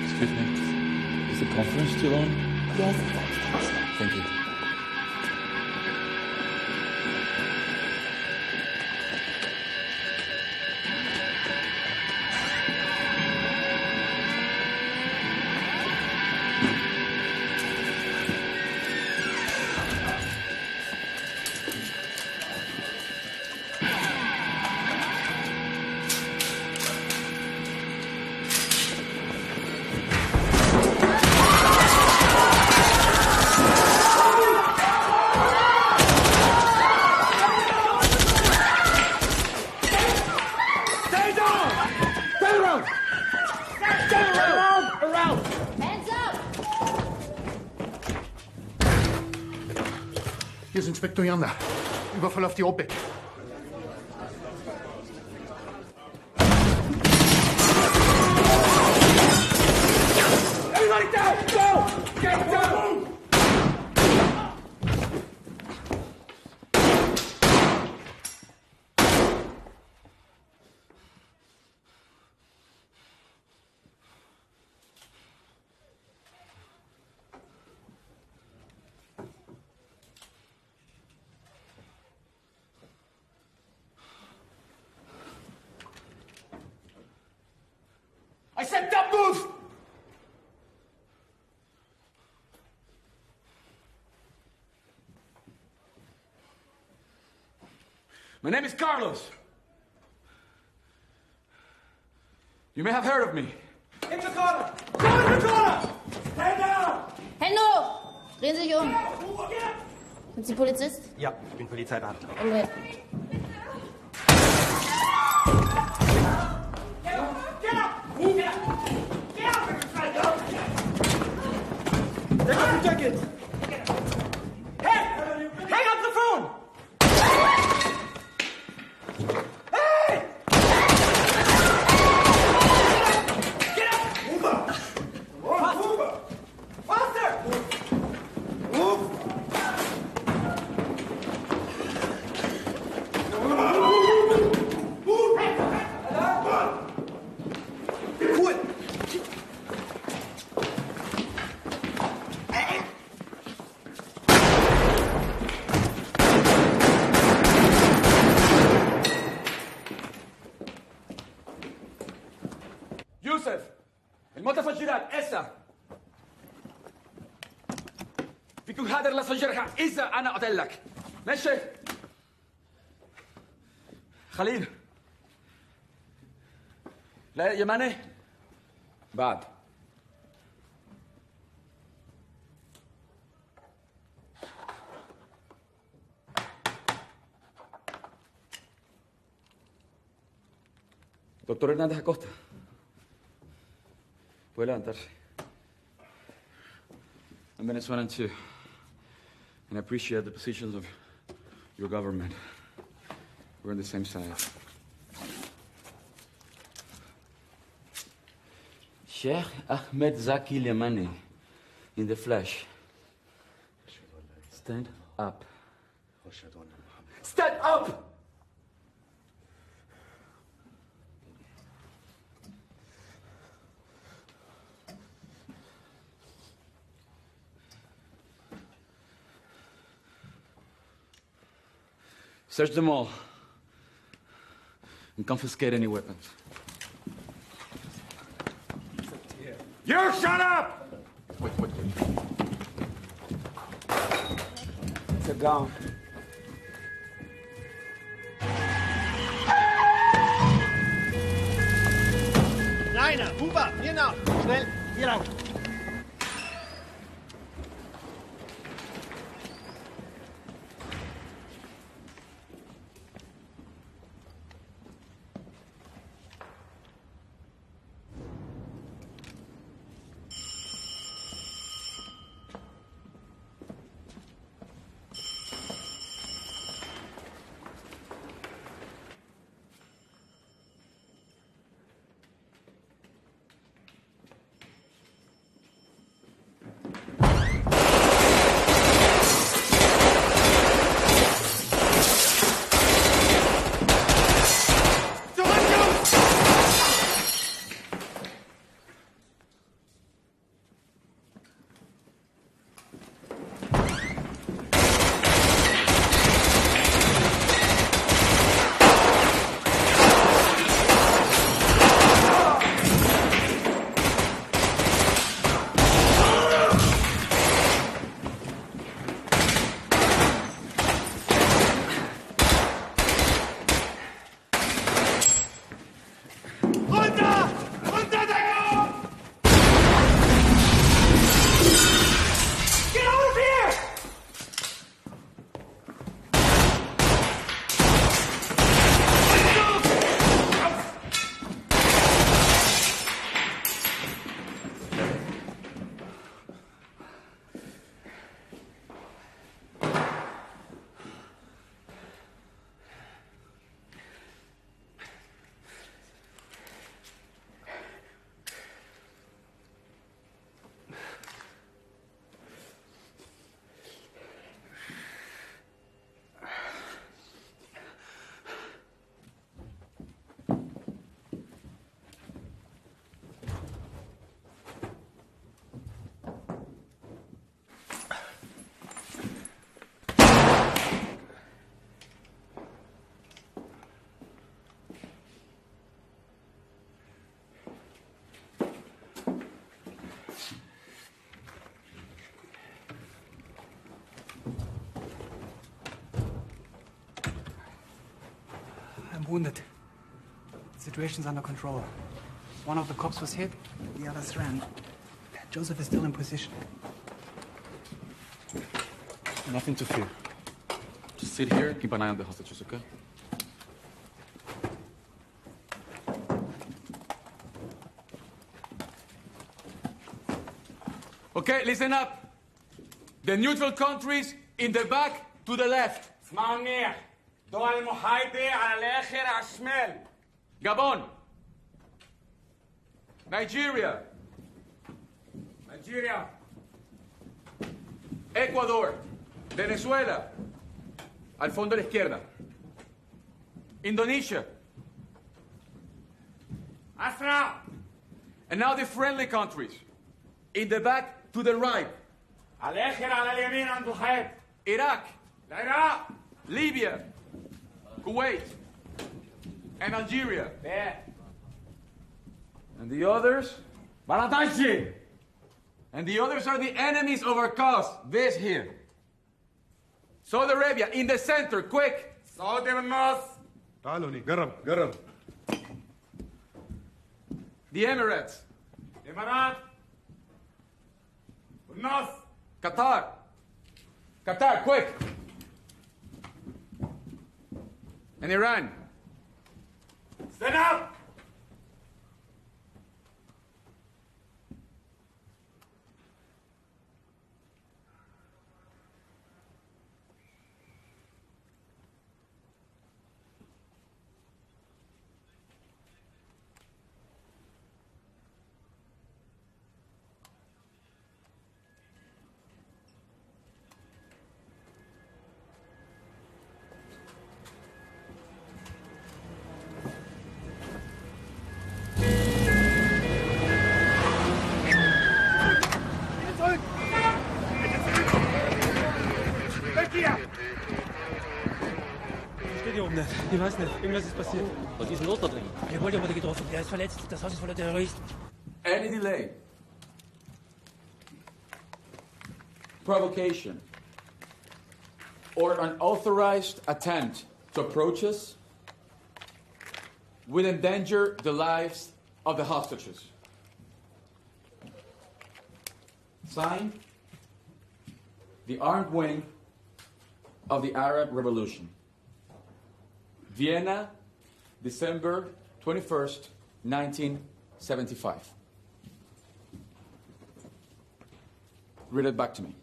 Excuse me. Is the conference still on? Yes, it's upstairs. Thank you. Hier ist Inspektor Janda. Überfall auf die OPEC. Everybody down! Go! Get down! I said don't move! My name is Carlos. You may have heard of me. In the corner! Go in the corner! Stand down! Hände hoch! Drehen Sie sich um. Sind Sie Polizist? Ja, ich bin Polizeibeamter. Umdrehen. Take off your jacket! Hey! Hang up the phone! Hey! Get up! Move! Faster! Move! Cool! يوسف المتفجرات إسا فيكو هذا اللي فجرها إذا أنا قلت لك ماشي خليل لا يماني بعد Doctor Hernández Acosta. Puede levantarse. I'm Venezuelan too. And I appreciate the positions of your government. We're on the same side. Sheikh Ahmed Zaki Lemani, in the flesh. Stand up. Stand up! Search them all. And confiscate any weapons. You shut up! Wait. Sit down. Rainer, Huber, hier nach. Schnell, hier lang. I'm wounded. The situation's under control. One of the cops was hit, the others ran. Joseph is still in position. Nothing to fear. Just sit here, keep an eye on the hostages, okay? Okay, listen up. The neutral countries in the back to the left. اسمعوا منيح. دول المحايدة على الآخر على الشمال. Gabon. Nigeria. نيجيريا. Ecuador. Venezuela. Al fondo a la izquierda. Indonesia. أسرع. And now the friendly countries. In the back to the right. على الآخر على اليمين عند الخيط. Iraq. العراق. Libya. Kuwait. And Algeria. إيه. And the others? بلطجي. And the others are the enemies of our cause. This here. Saudi Arabia, in the center, quick. سعودي بالنص. تعالوا هني قرب. The Emirates. الإمارات. بالنص. Qatar, quick. And Iran. Stand up. oben nicht. Ich weiß nicht. Irgendwas ist passiert. Was ist denn los da drin? Der Wolter wurde getroffen. Der ist verletzt. Das Haus ist voller Terroristen. Any delay, provocation, or unauthorized attempt to approach us will endanger the lives of the hostages. Signed, the armed wing of the Arab Revolution. Vienna, December 21st, 1975. Read it back to me.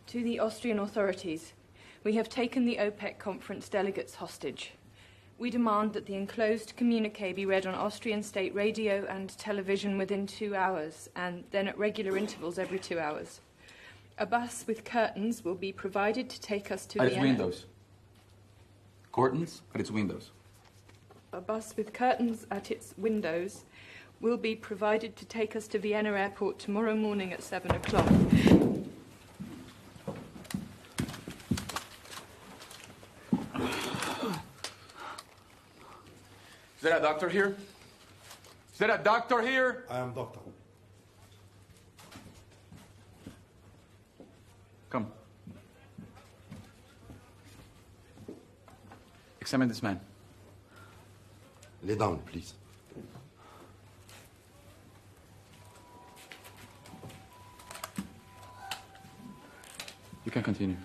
To the Austrian authorities, we have taken the OPEC conference delegates hostage. We demand that the enclosed communique be read on Austrian state radio and television within 2 hours, and then at regular intervals every 2 hours. A bus with curtains will be provided to take us to At its Vienna. windows. Curtains at its windows. A bus with curtains at its windows will be provided to take us to Vienna Airport tomorrow morning at 7 o'clock. Is there a doctor here? Is there a doctor here? I am doctor. Come. Examine this man. Lay down, please. You can continue.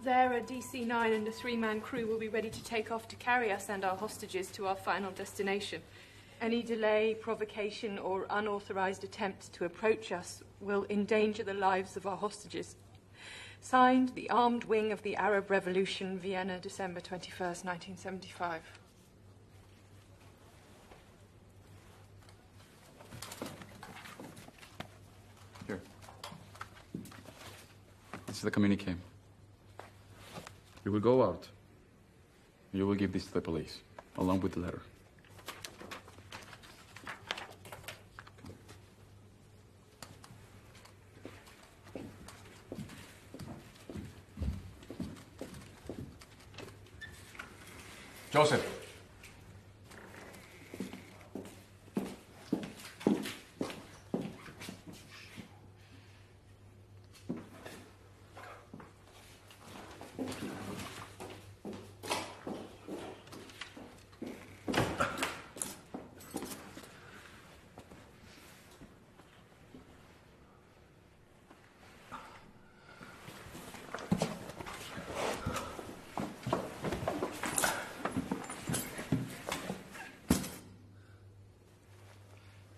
There, a DC-9 and a 3-man crew will be ready to take off to carry us and our hostages to our final destination. Any delay, provocation, or unauthorized attempt to approach us will endanger the lives of our hostages. Signed, the Armed Wing of the Arab Revolution, Vienna, December 21st, 1975. Here. This is the communique. You will go out. You will give this to the police, along with the letter. Joseph.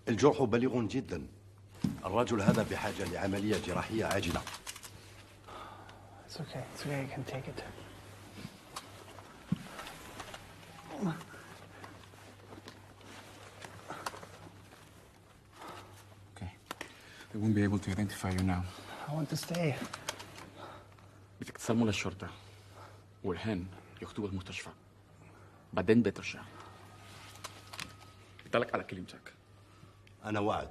الجرح بليغ جدا. الرجل هذا بحاجة لعملية جراحية عاجلة. It's okay. It's okay. I can take it. Okay. They won't be able to identify you now. I want to stay. بدك تسلموا للشرطة والحين ياخذوه المستشفى. بعدين بترجع. قلت على كلمتك. أنا وعد.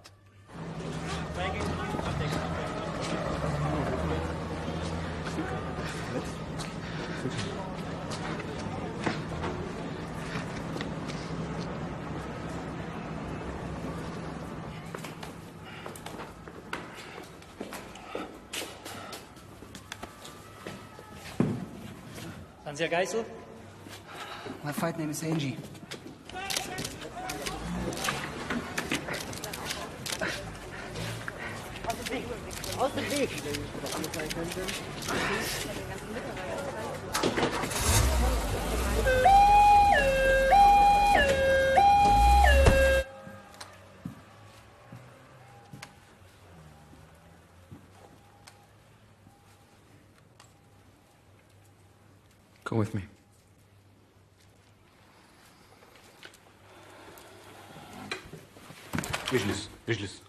Sind Sie ein Geisel? My fight name is Angie. Aus dem Weg! Come with me. اجلس اجلس.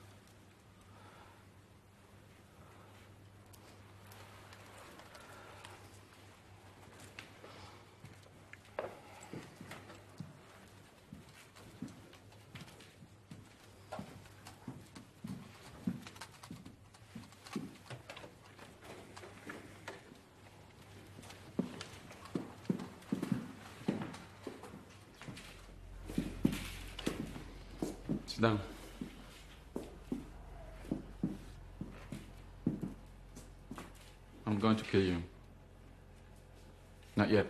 down. I'm going to kill you. Not yet.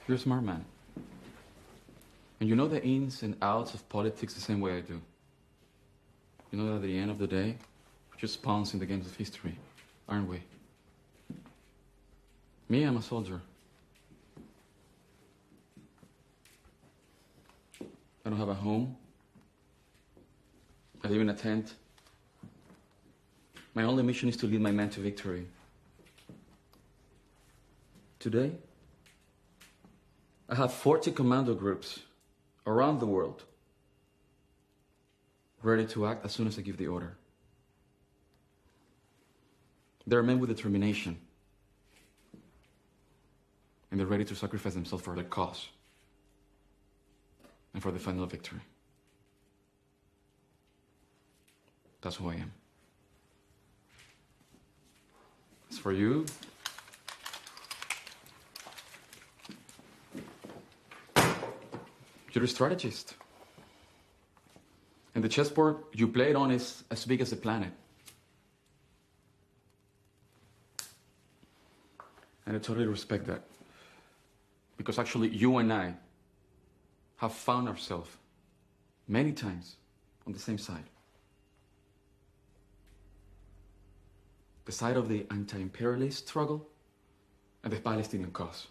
You're a smart man. And you know the ins and outs of politics the same way I do. You know that at the end of the day, we're just pawns in the games of history, aren't we? Me, I'm a soldier. I don't have a home. I live in a tent. My only mission is to lead my men to victory. Today, I have 40 commando groups around the world ready to act as soon as I give the order. They're men with determination, and they're ready to sacrifice themselves for the cause and for the final victory. That's who I am. As for you, you're a strategist. And the chessboard you played on is as big as the planet. And I totally respect that. Because actually, you and I have found ourselves many times on the same side. The side of the anti-imperialist struggle and the Palestinian cause.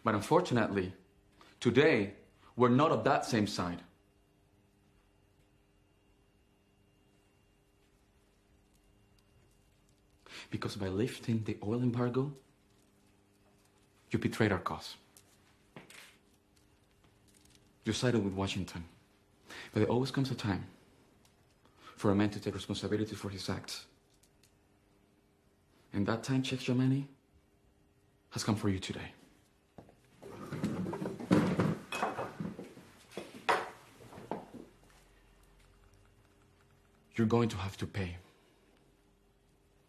But unfortunately, today, we're not of that same side. Because by lifting the oil embargo, you betrayed our cause. You sided with Washington. But there always comes a time for a man to take responsibility for his acts. And that time, Sheikh Yamani, has come for you today. You're going to have to pay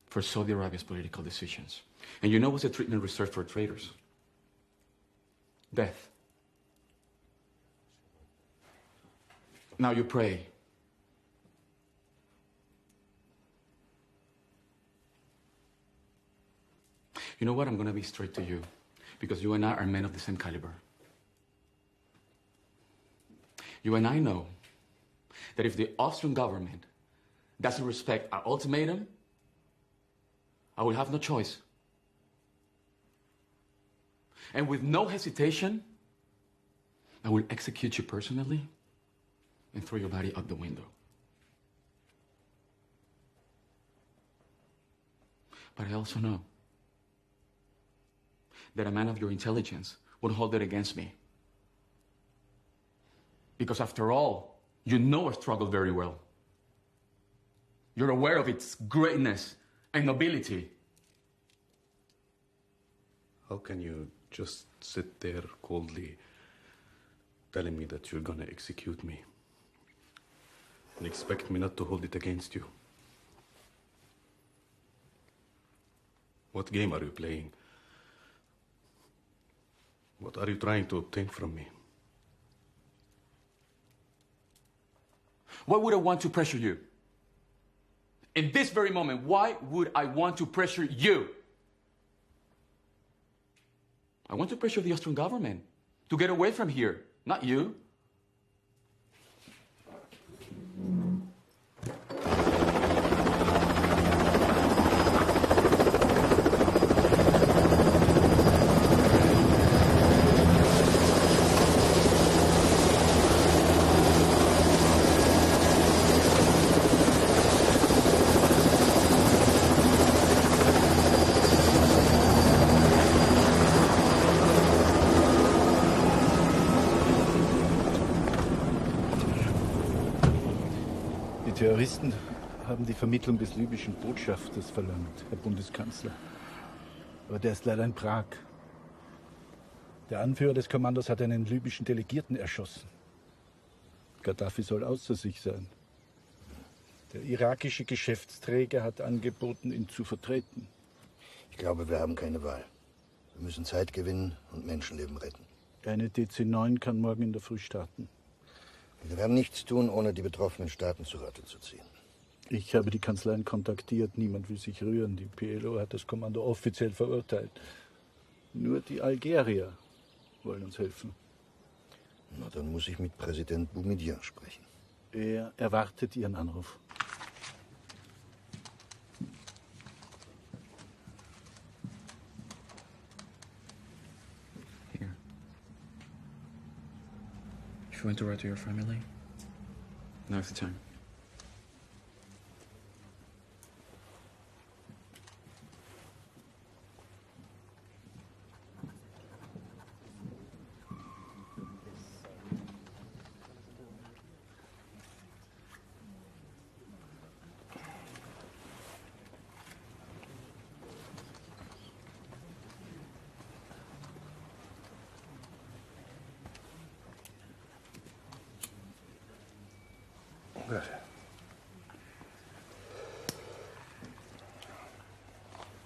for Saudi Arabia's political decisions. And you know what's the treatment reserved for traitors? Death. Now you pray. You know what? I'm going to be straight to you, because you and I are men of the same caliber. You and I know that if the Austrian government doesn't respect our ultimatum, I will have no choice. And with no hesitation, I will execute you personally and throw your body out the window. But I also know that a man of your intelligence would hold it against me. Because after all, you know our struggle very well. You're aware of its greatness and nobility. How can you just sit there coldly telling me that you're gonna execute me and expect me not to hold it against you? What game are you playing? What are you trying to obtain from me? Why would I want to pressure you? In this very moment, why would I want to pressure you? I want to pressure the Austrian government to get away from here, not you. Die Terroristen haben die Vermittlung des libyschen Botschafters verlangt, Herr Bundeskanzler. Aber der ist leider in Prag. Der Anführer des Kommandos hat einen libyschen Delegierten erschossen. Gaddafi soll außer sich sein. Der irakische Geschäftsträger hat angeboten, ihn zu vertreten. Ich glaube, wir haben keine Wahl. Wir müssen Zeit gewinnen und Menschenleben retten. Eine DC-9 kann morgen in der Früh starten. Wir werden nichts tun, ohne die betroffenen Staaten zu Rate zu ziehen. Ich habe die Kanzleien kontaktiert. Niemand will sich rühren. Die PLO hat das Kommando offiziell verurteilt. Nur die Algerier wollen uns helfen. Na, dann muss ich mit Präsident Boumediene sprechen. Er erwartet Ihren Anruf. Here. If you want to write to your family, now's the time. Gracias.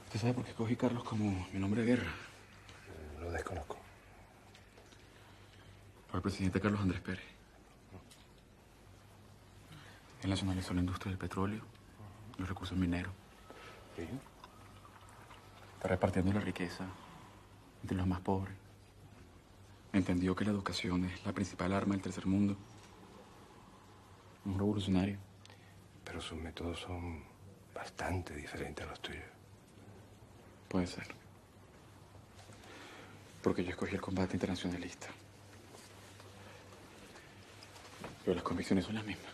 ¿Usted sabe por qué cogí Carlos como mi nombre de guerra? Lo desconozco. Por el presidente Carlos Andrés Pérez. Él nacionalizó la industria del petróleo, los recursos mineros. ¿Sí? Está repartiendo la riqueza entre los más pobres. Entendió que la educación es la principal arma del tercer mundo. Un revolucionario. Pero sus métodos son bastante diferentes a los tuyos. Puede ser. Porque yo escogí el combate internacionalista. Pero las convicciones son las mismas.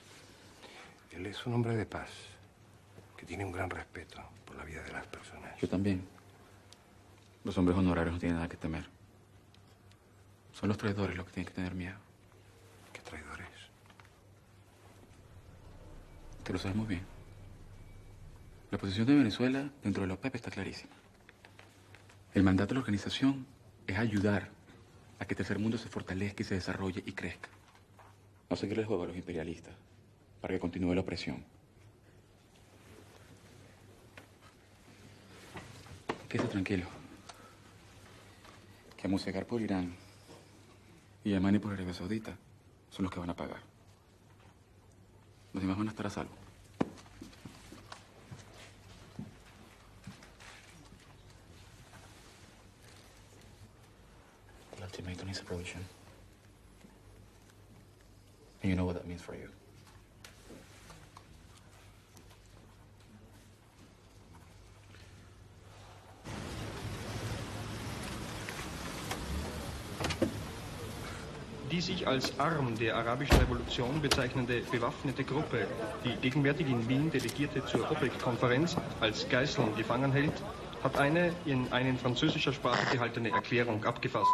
Él es un hombre de paz, que tiene un gran respeto por la vida de las personas. Yo también. Los hombres honorarios no tienen nada que temer. Son los traidores los que tienen que tener miedo. ¿Qué traidores? Te lo sabes muy bien. La posición de Venezuela dentro de la OPEP está clarísima. El mandato de la organización es ayudar a que el tercer mundo se fortalezca y se desarrolle y crezca. No seguirle el juego a los imperialistas para que continúe la opresión. Quédate tranquilo. Que amosegar por Irán y Yemeni por Arabia Saudita son los que van a pagar. Los demás van a estar a salvo. The ultimatum is approaching. And you know what that means for you. Die sich als Arm der arabischen Revolution bezeichnende bewaffnete Gruppe, die gegenwärtig in Wien Delegierte zur OPEC-Konferenz als Geiseln gefangen hält, hat eine in französischer Sprache gehaltene Erklärung abgefasst.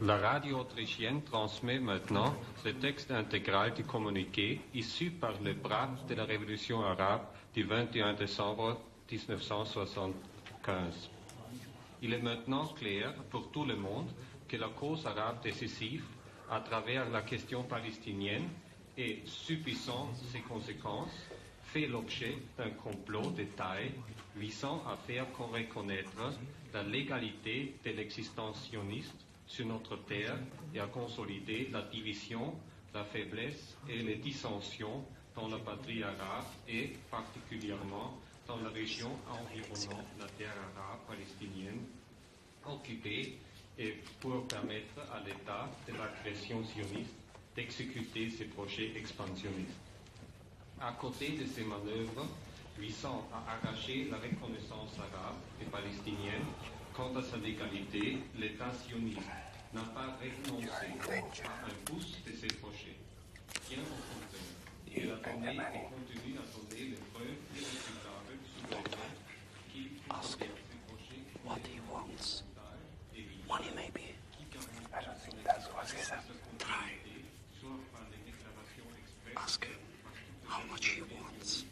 La radio autrichienne transmet maintenant le texte intégral du communiqué issu par les bras de la révolution arabe du 21 décembre 1975. Il est maintenant clair pour tout le monde que la cause arabe décisive à travers la question palestinienne et subissant ses conséquences, fait l'objet d'un complot de taille visant à faire reconnaître la légalité de l'existence sioniste sur notre terre et à consolider la division, la faiblesse et les dissensions dans la patrie arabe et particulièrement dans la région environnant la terre arabe palestinienne occupée et pour permettre à l'État de la création sioniste d'exécuter ses projets expansionnistes. À côté de ces manœuvres visant à arracher la reconnaissance arabe et palestinienne quant à sa légalité, l'État sioniste n'a pas renoncé à un pouce de ses projets. Bien au contraire, il a donné et continue à donner les preuves irréfutables sur le fait qu'il considère ses projets what he wants. Money, maybe. I don't think that's what he said. Try. Ask him how much he wants.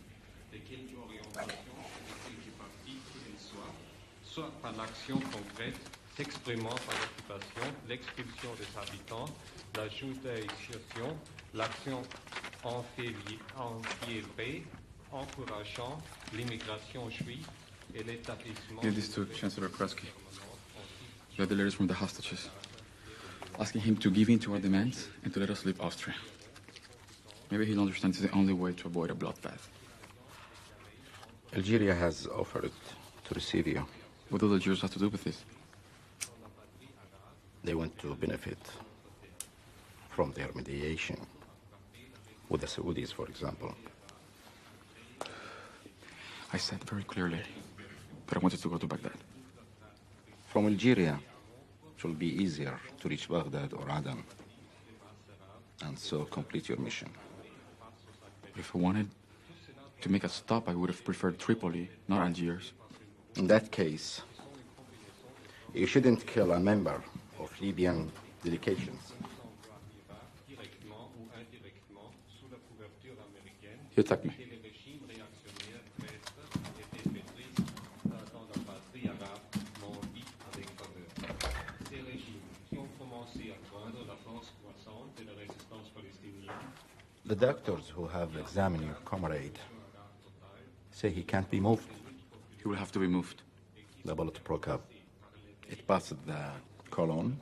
Soit par l'action concrète s'exprimant par l'occupation, l'expulsion des habitants, la judiciarisation, l'action enfiévrée, encourageant l'immigration juive et l'établissement... Give this to Chancellor Krusky. Got the letters from the hostages, asking him to give in to our demands and to let us leave Austria. Maybe he'll understand it's the only way to avoid a bloodbath. Algeria has offered to receive you. What do the Algerians have to do with this? They want to benefit from their mediation with the Saudis, for example. I said very clearly that I wanted to go to Baghdad. From Algeria, it will be easier to reach Baghdad or Aden, and so complete your mission. If I wanted to make a stop, I would have preferred Tripoli, not Algiers. In that case, you shouldn't kill a member of Libyan delegations. You attacked me. The doctors who have examined your comrade say he can't be moved. He will have to be moved. The bullet broke up. It passed the colon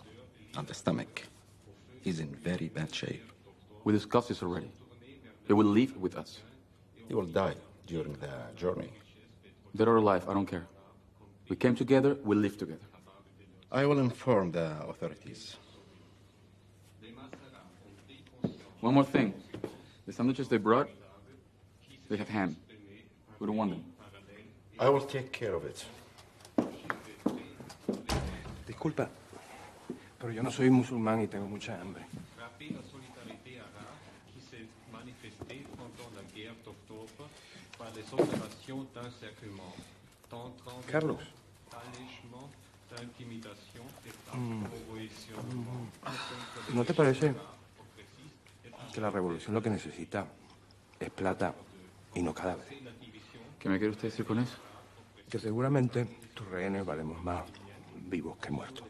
and the stomach. He's in very bad shape. We discussed this already. They will leave with us. He will die during the journey. Dead or alive, I don't care. We came together, we'll live together. I will inform the authorities. One more thing. The sandwiches they brought, they have ham. We don't want them. I will take care of it. Disculpa, pero yo no soy musulmán y tengo mucha hambre. Carlos. ¿No te parece que la revolución lo que necesita es plata y no cadáveres? ¿Qué me quiere usted decir con eso? Que seguramente tus rehenes valemos más vivos que muertos.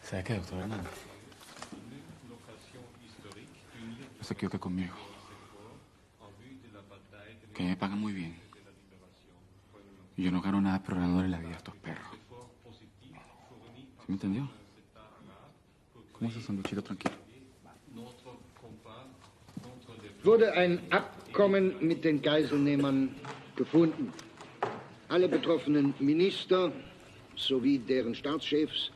¿Sabe qué, doctor Hernández? No se equivoque conmigo. Que me pagan muy bien. Y yo no gano nada por ganarle la vida a estos perros. ¿Sí me entendió? ¿Cómo es ese sanduchito tranquilo? Wurde ein Abkommen mit den Geiselnehmern gefunden. Alle betroffenen Minister sowie deren Staatschefs,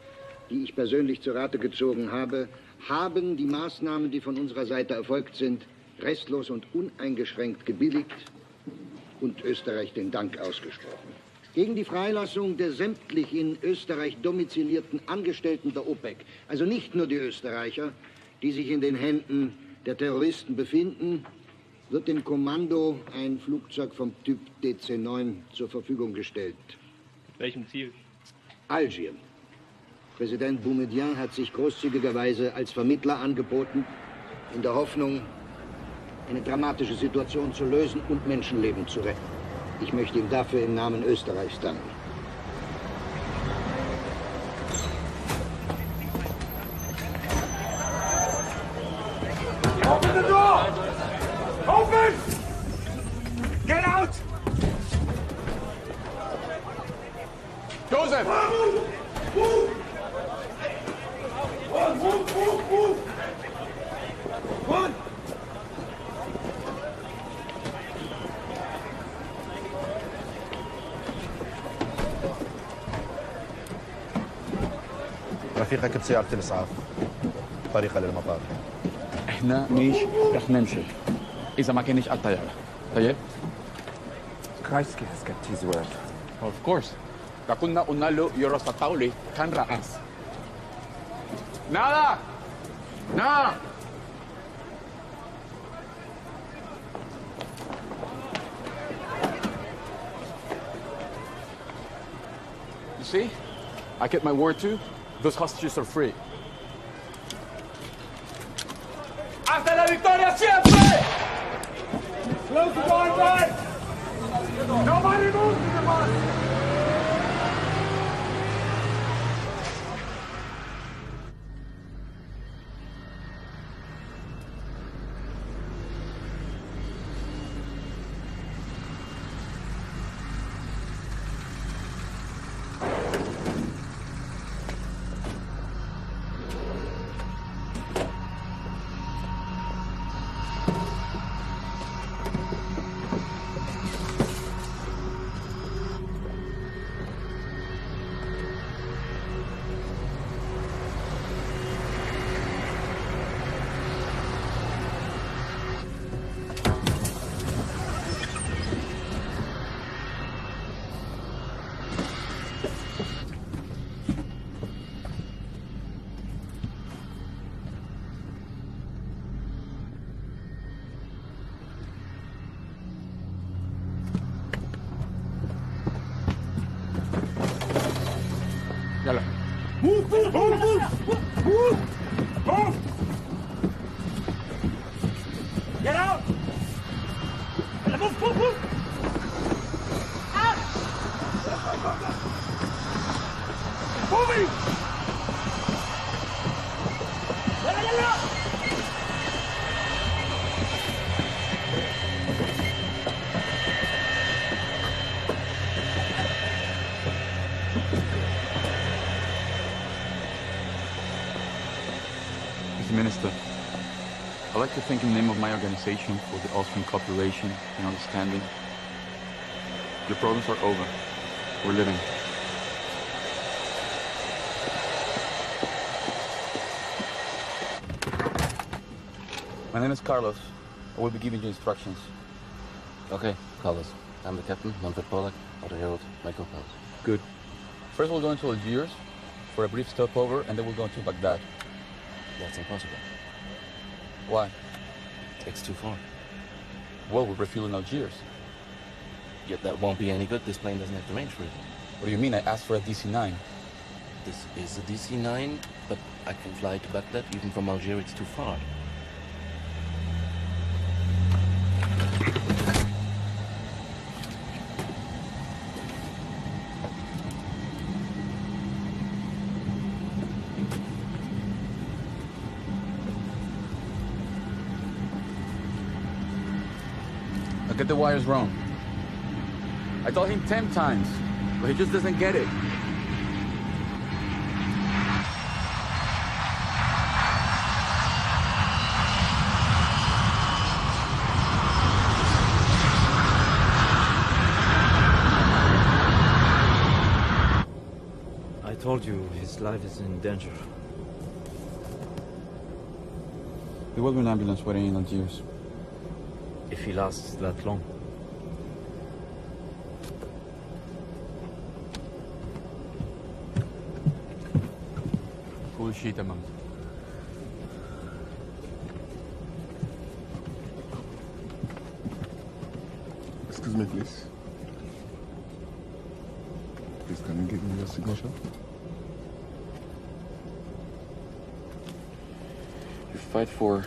die ich persönlich zu Rate gezogen habe, haben die Maßnahmen, die von unserer Seite erfolgt sind, restlos und uneingeschränkt gebilligt und Österreich den Dank ausgesprochen. Gegen die Freilassung der sämtlich in Österreich domizilierten Angestellten der OPEC, also nicht nur die Österreicher, die sich in den Händen der Terroristen befinden, wird dem Kommando ein Flugzeug vom Typ DC-9 zur Verfügung gestellt. Welchem Ziel? Algier. Präsident Boumediene hat sich großzügigerweise als Vermittler angeboten, in der Hoffnung, eine dramatische Situation zu lösen und Menschenleben zu retten. Ich möchte ihm dafür im Namen Österreichs danken. Open the door! Open! Get out! Joseph! Move! Move! One! رفيقك بسيارة الإسعاف طريقة للمطار. احنا مش رح نمشي إذا ما كانش على الطيارة. طيب؟ Kreisky has kept his word. Of course. كنا قلنا له يرقص الطاولة كان رقص. Nada! Nada! You see? I kept my word too. Those hostages are free. ¡Hasta la victoria siempre! Close the door, guys! Nobody move to the bus! Move! Move! Move! Move! Get out! Move! Move! Move! Out! Moving! Mr. Minister, I'd like to thank in the name of my organization for the Austrian cooperation and understanding. Your problems are over. We're living. My name is Carlos. I will be giving you instructions. Okay, Carlos. I'm the captain, Manfred Pollack, Otto Harold, my co-pilot. Good. First we'll go into Algiers for a brief stopover, and then we'll go into Baghdad. That's impossible. Why? It's too far. Well, we'll refuel in Algiers. Yet that won't be any good. This plane doesn't have the range for it. What do you mean? I asked for a DC-9. This is a DC-9, but I can fly to Baghdad. Even from Algiers, it's too far. I get the wires wrong. I told him 10 times, but he just doesn't get it. I told you his life is in danger. There will be an ambulance waiting in Algiers. If he lasts that long. كل شيء تمام. Excuse me, please. Please, can you give me your signature? You fight for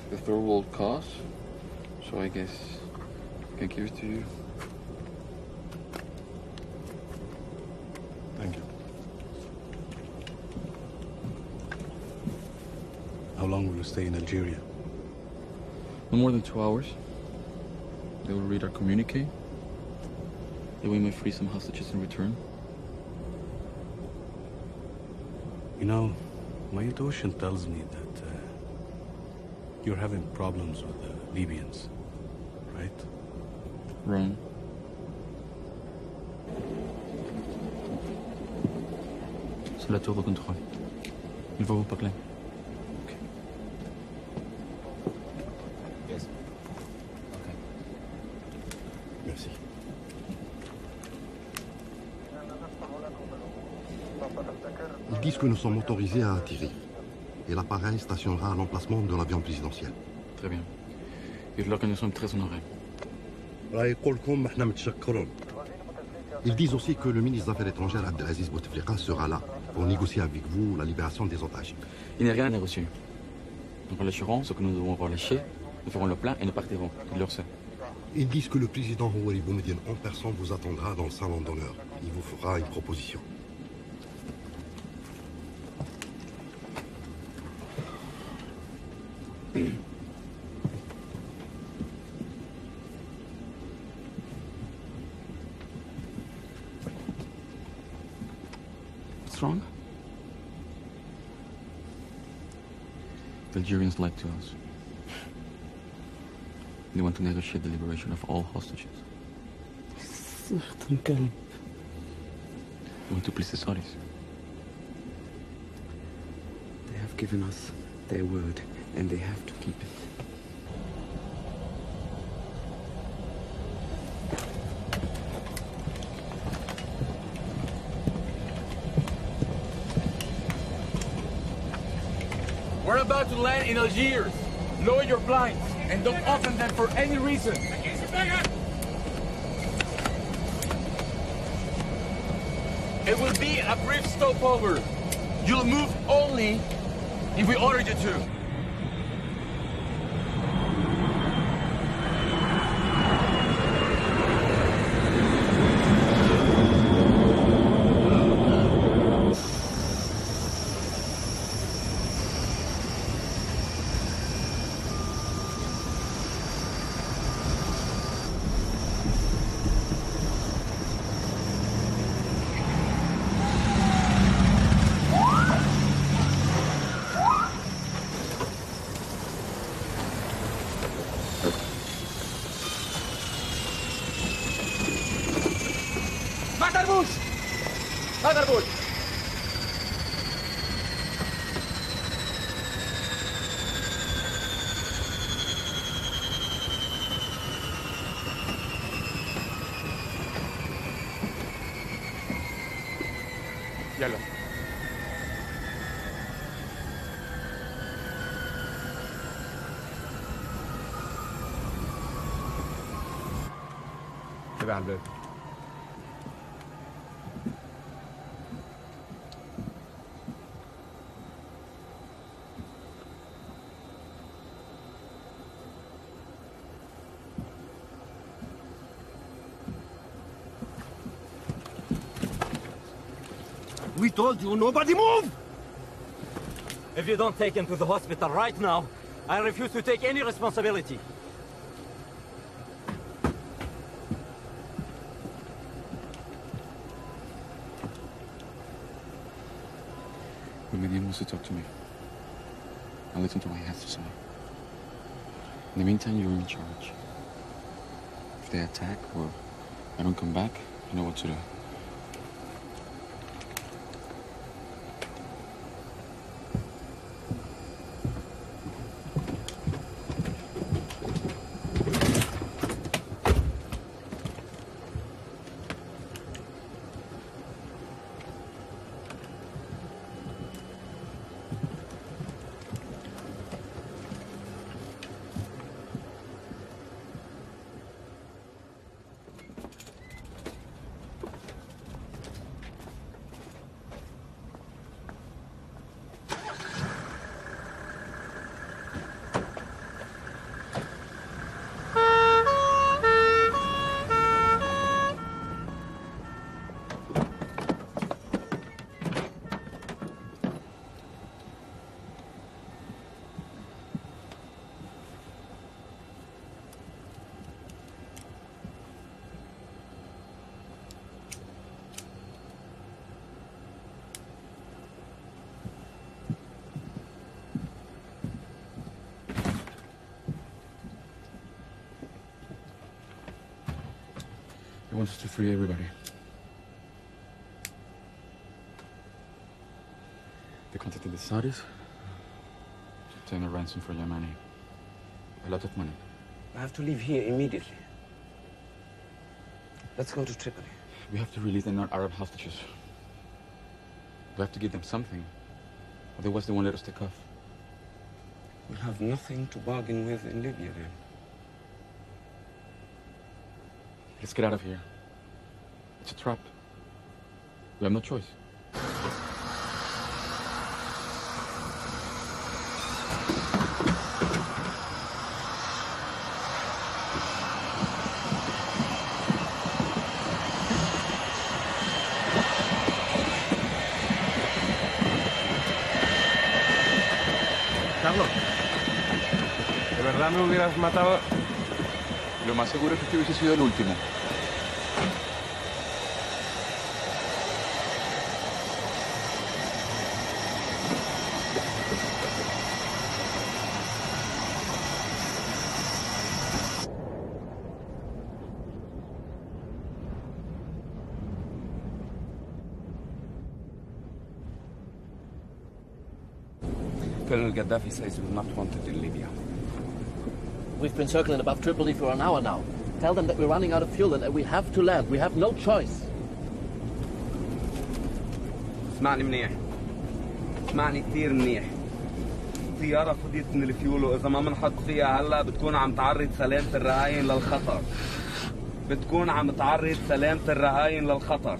the third world cause, so I guess I can give it to you. Thank you. How long will you stay in Algeria? No more than 2 hours. They will read our communique. Then we may free some hostages in return. You know, my intuition tells me that you're having problems with the Libyans, right? Wrong. C'est la tour de contrôle. Il va vous parler. Yes. Okay. Merci. Ils disent que nous sommes autorisés à atterrir. Et l'appareil stationnera à l'emplacement de l'avion présidentiel. Très bien. Et là que nous sommes très honorés. Ils disent aussi que le ministre des Affaires étrangères Abdelaziz Bouteflika sera là pour négocier avec vous la libération des otages. Il n'y a rien à négocier. Nous relâcherons ce que nous devons relâcher, nous ferons le plein et nous partirons. Il le sait. Ils disent que le président Houari Boumediene en personne vous attendra dans le salon d'honneur. Il vous fera une proposition. What's wrong? The Algerians lied to us. They want to negotiate the liberation of all hostages. They want to please the Saudis. They have given us their word, and they have to keep it. We're about to land in Algiers. Lower your blinds and don't open them for any reason. It will be a brief stopover. You'll move only if we order you to. يلا. تبع الباب. We told you nobody move! If you don't take him to the hospital right now, I refuse to take any responsibility. William wants to talk to me. I'll listen to what he has to say. In the meantime, you're in charge. If they attack or I don't come back, you know what to do. He wants us to free everybody. They contacted the Saudis to obtain a ransom for Yamani. A lot of money. I have to leave here immediately. Let's go to Tripoli. We have to release the non-Arab hostages. We have to give them something. Otherwise they won't let us take off. We'll have nothing to bargain with in Libya then. Let's get out of here. It's a trap. We have no choice. Carlos, ¿de verdad me hubieras matado? Lo más seguro es que este hubiese sido el último. Colonel Gaddafi says we're not wanted in Libya. We've been circling above Tripoli for an hour now. Tell them that we're running out of fuel and that we have to land. We have no choice. اسمعني منيح. اسمعني كثير منيح. الطيارة فضيت من الفيول وإذا ما منحط فيها هلا بتكون عم تعرض سلامة الرهاين للخطر. بتكون عم تعرض سلامة الرهاين للخطر.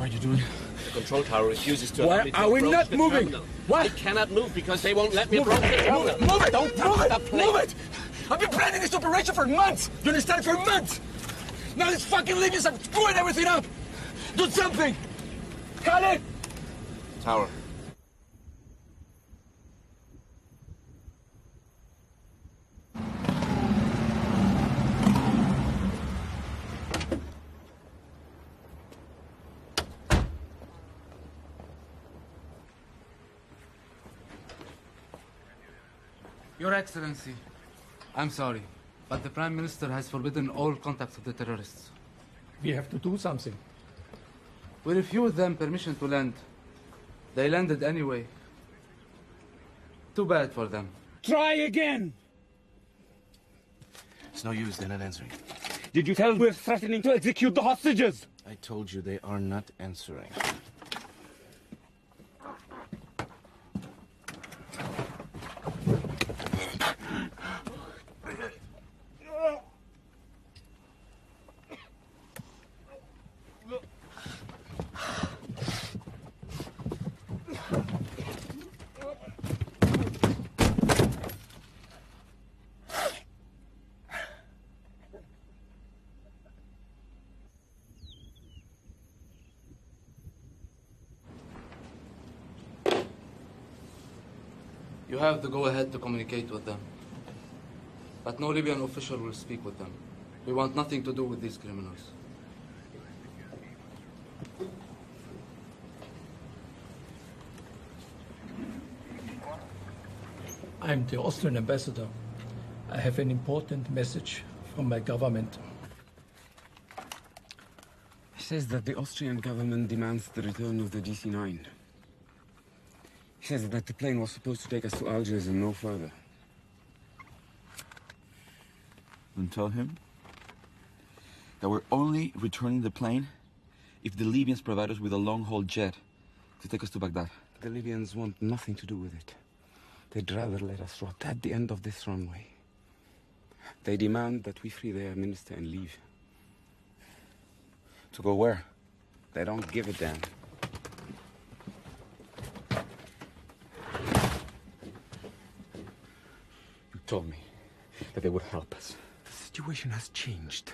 What are you doing? The control tower refuses to Why allow me to are we approach not the moving? terminal. What? I cannot move because they won't let me Move approach the it! terminal. Move it! Move it! Don't touch the plane. Move it! I've been planning this operation for months! You understand? For months! Now these fucking Libyans are screwing everything up! Do something! Khalid! Tower. Your Excellency, I'm sorry, but the Prime Minister has forbidden all contact with the terrorists. We have to do something. We refused them permission to land. They landed anyway. Too bad for them. Try again! It's no use, they're not answering. Did you tell them we're threatening to execute the hostages? I told you they are not answering. You have the go-ahead to communicate with them. But no Libyan official will speak with them. We want nothing to do with these criminals. I'm the Austrian ambassador. I have an important message from my government. He says that the Austrian government demands the return of the DC-9. He says that the plane was supposed to take us to Algiers and no further. Then tell him that we're only returning the plane if the Libyans provide us with a long-haul jet to take us to Baghdad. The Libyans want nothing to do with it. They'd rather let us rot at the end of this runway. They demand that we free their minister and leave. To go where? They don't give a damn. You told me that they would help us. The situation has changed.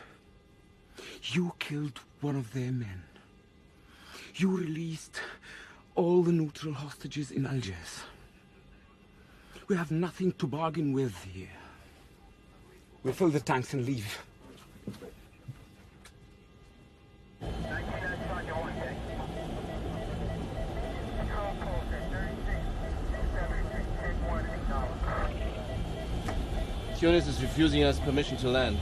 You killed one of their men. You released all the neutral hostages in Algiers. We have nothing to bargain with here. We'll fill the tanks and leave. Tunis is refusing us permission to land.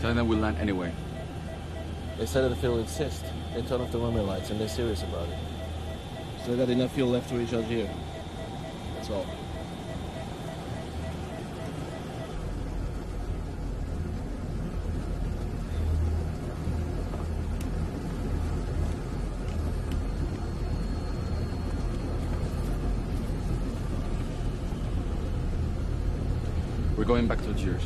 Tell them we'll land anyway. They said that if they'll insist, they turn off the runway lights and they're serious about it. So they got enough fuel left to reach Algiers. That's all. We're going back to Algiers.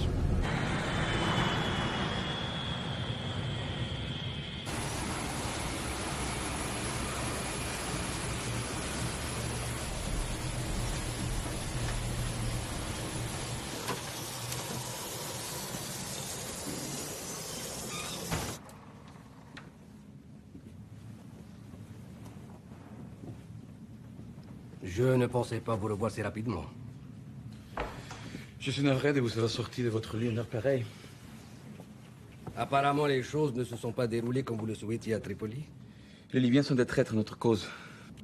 Je ne pensais pas vous revoir si rapidement. Je suis navré de vous avoir sorti de votre lit une heure pareille. Apparemment, les choses ne se sont pas déroulées comme vous le souhaitiez à Tripoli. Les Libyens sont des traîtres à notre cause.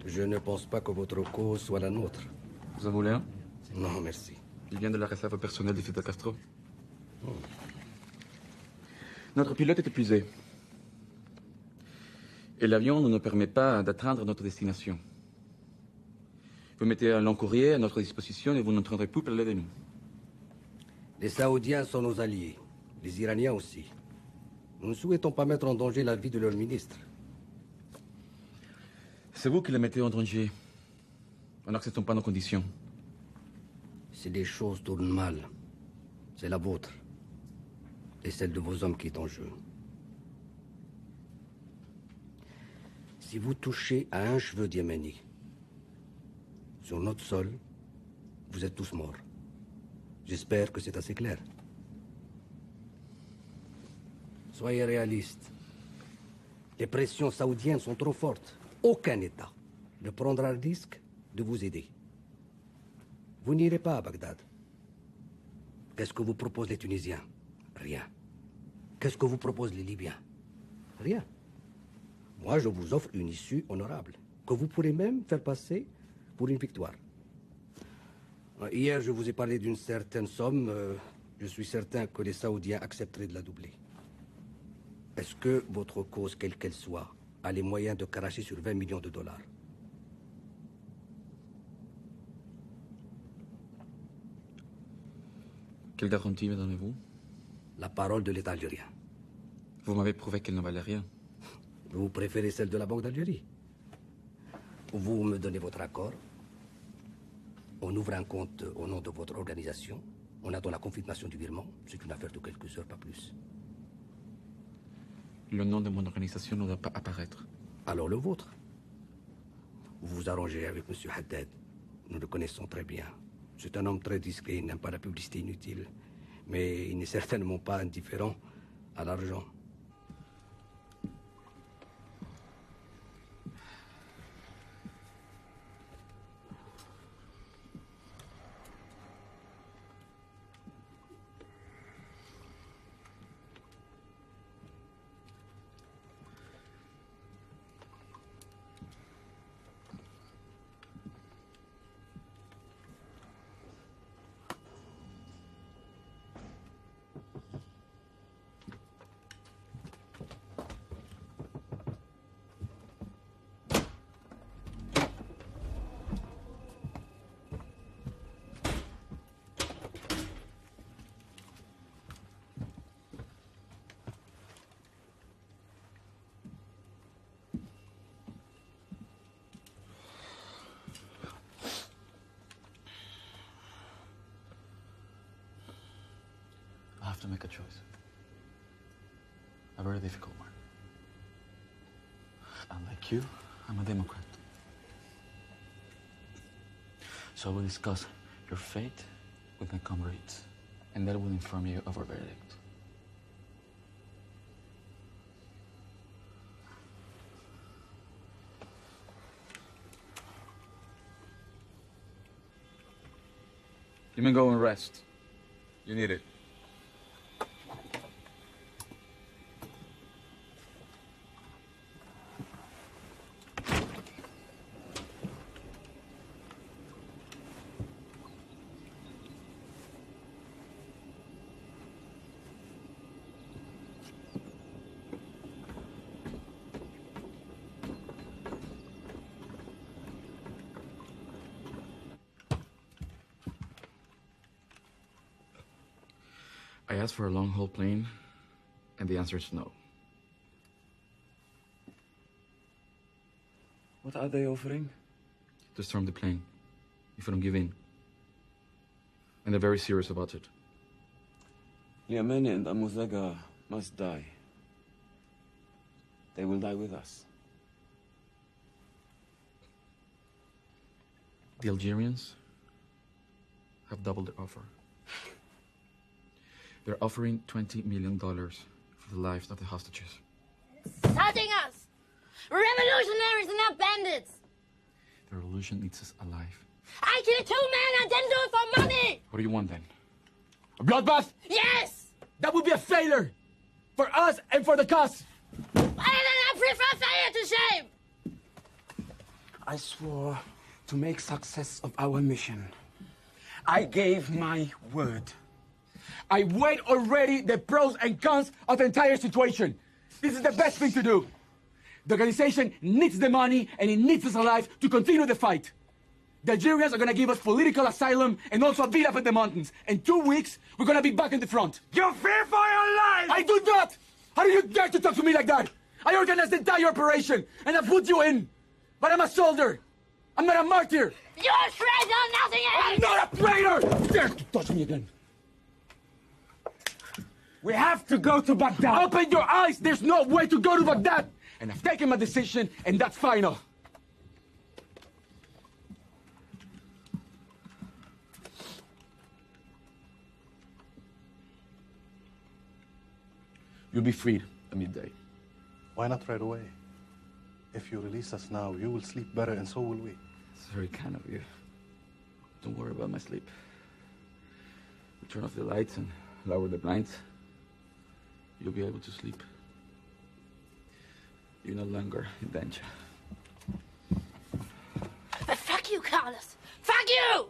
Je ne pense pas que votre cause soit la nôtre. Vous en voulez un? Non, merci. Il vient de la réserve personnelle de Fidel Castro. Notre pilote est épuisé. Et l'avion ne nous permet pas d'atteindre notre destination. Vous mettez un long courrier à notre disposition et vous n'entendrez plus parler de nous. Les Saoudiens sont nos alliés. Les Iraniens aussi. Nous ne souhaitons pas mettre en danger la vie de leur ministre. C'est vous qui la mettez en danger. En n'acceptant pas nos conditions. Si les choses tournent mal, c'est la vôtre. Et celle de vos hommes qui est en jeu. Si vous touchez à un cheveu d'Yéméni sur notre sol, vous êtes tous morts. J'espère que c'est assez clair. Soyez réalistes. Les pressions saoudiennes sont trop fortes. Aucun État ne prendra le risque de vous aider. Vous n'irez pas à Bagdad. Qu'est-ce que vous proposent les Tunisiens? Rien. Qu'est-ce que vous proposent les Libyens? Rien. Moi, je vous offre une issue honorable, que vous pourrez même faire passer pour une victoire. Hier, je vous ai parlé d'une certaine somme. Je suis certain que les Saoudiens accepteraient de la doubler. Est-ce que votre cause, quelle qu'elle soit, a les moyens de cracher sur 20 millions de dollars? Quelle garantie me donnez-vous? La parole de l'État algérien. Vous m'avez prouvé qu'elle ne valait rien. Vous préférez celle de la Banque d'Algérie? Vous me donnez votre accord. On ouvre un compte au nom de votre organisation. On attend la confirmation du virement. C'est une affaire de quelques heures, pas plus. Le nom de mon organisation ne doit pas apparaître. Alors le vôtre. Vous vous arrangez avec M. Haddad. Nous le connaissons très bien. C'est un homme très discret, il n'aime pas la publicité inutile. Mais il n'est certainement pas indifférent à l'argent. I have to make a choice. A very difficult one. Unlike you, I'm a Democrat. So I will discuss your fate with my comrades, and that will inform you of our verdict. You may go and rest. You need it. I asked for a long-haul plane, and the answer is no. What are they offering? To storm the plane, if I don't give in. And they're very serious about it. Yemeni and Amuzaga must die. They will die with us. The Algerians have doubled their offer. They're offering $20 million for the lives of the hostages. Insulting us! We're revolutionaries and not bandits! The revolution needs us alive. I killed 2 men and didn't do it for money! What do you want then? A bloodbath? Yes! That would be a failure! For us and for the cause! Why did I prefer failure to shame? I swore to make success of our mission. I gave my word. I weighed already the pros and cons of the entire situation. This is the best thing to do. The organization needs the money and it needs us alive to continue the fight. The Algerians are going to give us political asylum and also a villa up in the mountains. In 2 weeks, we're going to be back in the front. You fear for your life! I do not! How do you dare to talk to me like that? I organized the entire operation and I put you in. But I'm a soldier. I'm not a martyr. You're a traitor, nothing else! I'm not a traitor! Dare to touch me again. We have to go to Baghdad. Open your eyes. There's no way to go to Baghdad. And I've taken my decision, and that's final. You'll be freed at midday. Why not right away? If you release us now, you will sleep better, and so will we. It's very kind of you. Don't worry about my sleep. We turn off the lights and lower the blinds. You'll be able to sleep. You're no longer in danger. But fuck you, Carlos! Fuck you!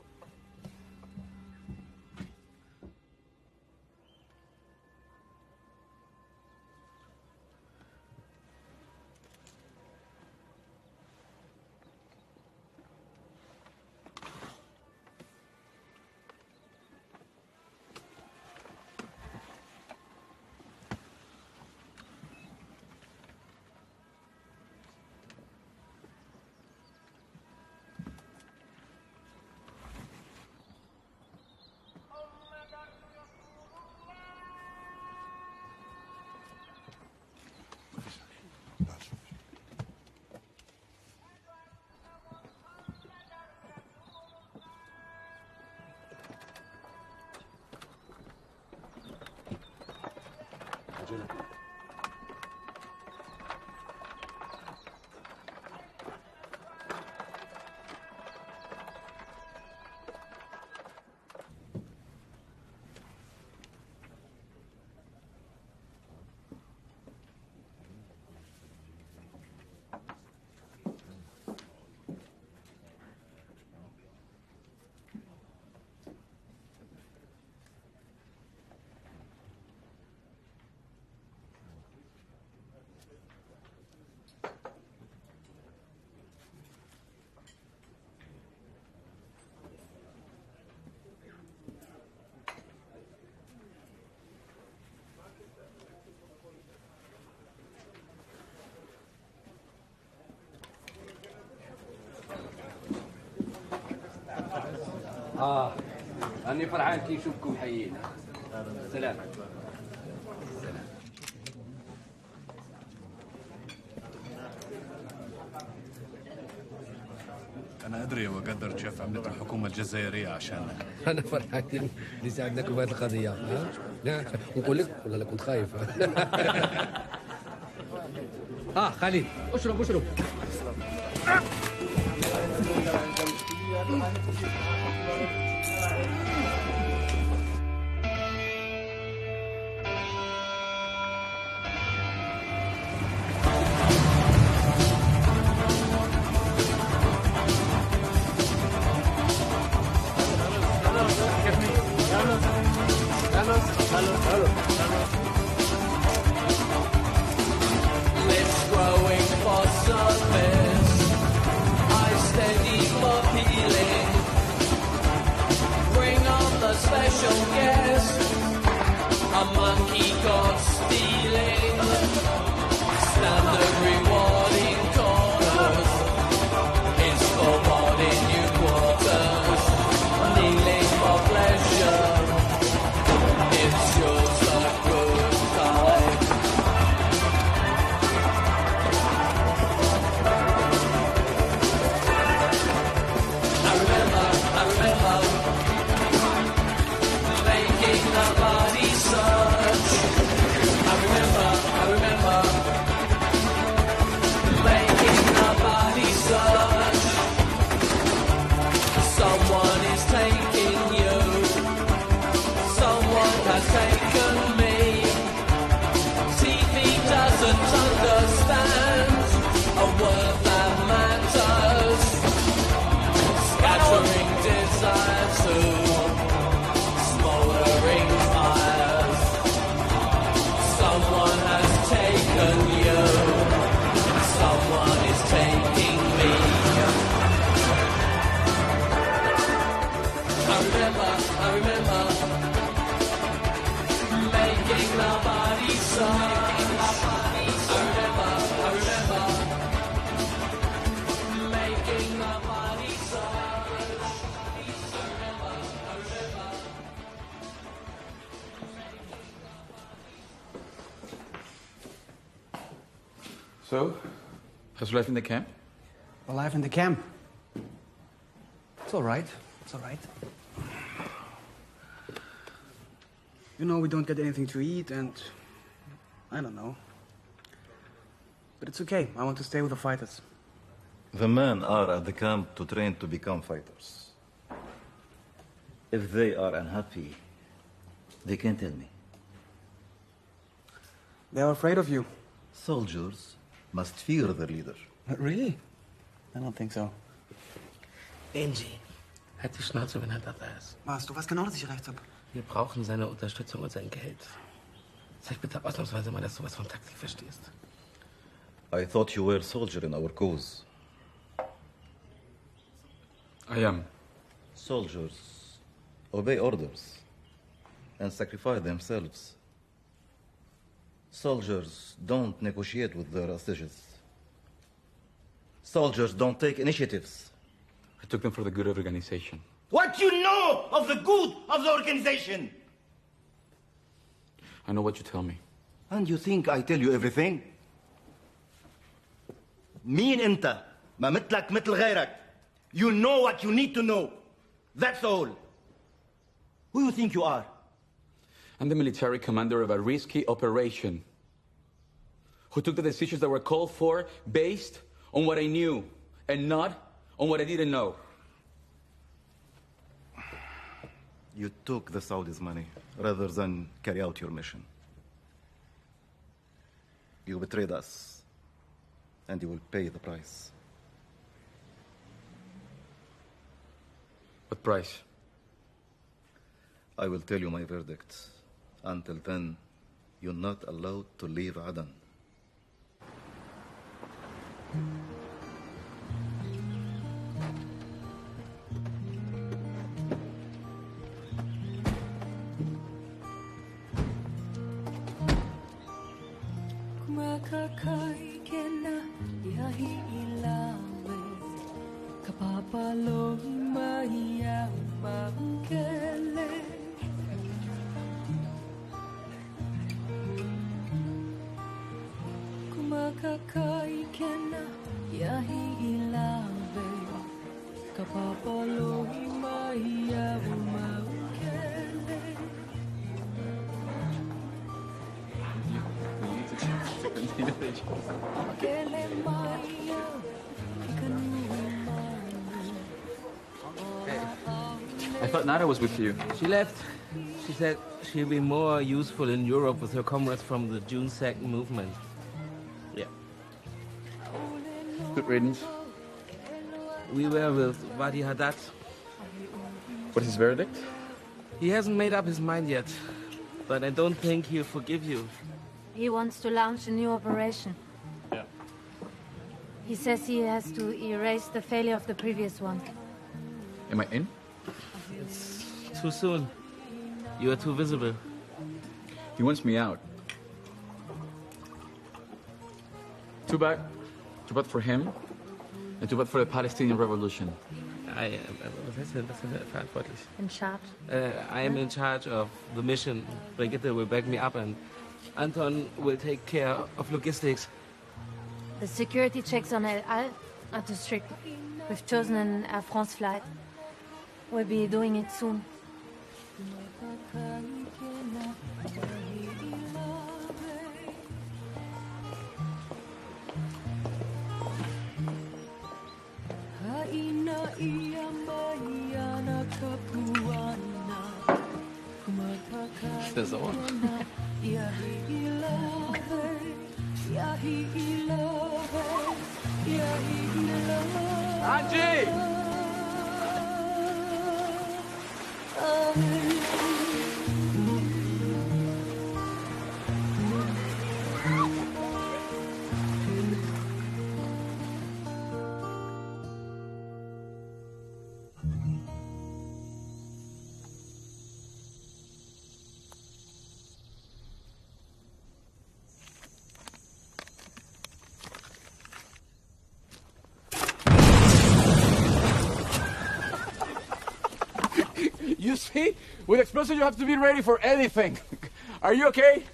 أنا فرحان كي نشوفكم حيين. سلام. أنا أدري وأقدر كيف عملت الحكومة الجزائرية عشانك. أنا فرحان اللي ساعدناكم في هذه القضية. ها؟ نقول لك ولا كنت خايف؟ خالد اشرب اشرب. Let's growing for surface. I steady for peeling. Bring on the special guest. A monkey got stealing. Standard rewarding corners. It's for boarding new quarters. Kneeling for pleasure. It's yours a good time. I remember making a body search. I remember making a body search. Someone is taking you. Someone has taken me. TV doesn't understand a word that matters. Scattering desire to smoldering fires. Someone has taken you. Someone is taking me. I remember making So, how's life in the camp? Alive in the camp. It's all right. It's all right. You know, we don't get anything to eat, and I don't know. But it's okay. I want to stay with the fighters. The men are at the camp to train to become fighters. If they are unhappy, they can tell me. They are afraid of you. Soldiers must fear their leader. Really? I don't think so. Benji, halt die Schnauze, wenn er da ist. Was? Du weißt genau, dass ich recht habe. Wir brauchen seine Unterstützung und sein Geld. Zeig bitte ausnahmsweise mal, dass du was von Taktik verstehst. I thought you were a soldier in our cause. I am. Soldiers obey orders and sacrifice themselves. Soldiers don't negotiate with their hostages. Soldiers don't take initiatives. I took them for the good of the organization. What you know of the good of the organization? I know what you tell me. And you think I tell you everything? مين انت؟ ما مثلك مثل غيرك. You know what you need to know. That's all. Who do you think you are? I'm the military commander of a risky operation who took the decisions that were called for based on what I knew and not on what I didn't know. You took the Saudis' money rather than carry out your mission. You betrayed us, and you will pay the price. What price? I will tell you my verdict. Until then, you're not allowed to leave Aden. I thought Nada was with you. She left. She said she'll be more useful in Europe with her comrades from the June 2nd movement. Yeah. Good riddance. We were with Wadi Haddad. What is his verdict? He hasn't made up his mind yet, but I don't think he'll forgive you. He wants to launch a new operation. Yeah. He says he has to erase the failure of the previous one. Am I in? It's too soon. You are too visible. He wants me out. Too bad. Too bad for him, and too bad for the Palestinian revolution. Was ist verantwortlich? In charge. I am in charge of the mission. Brigitte will back me up, and Anton will take care of logistics. The security checks on El Al are too strict. We've chosen an Air France flight. We'll be doing it soon. Ist der sauer? Angie! You see? With explosives, you have to be ready for anything. Are you okay?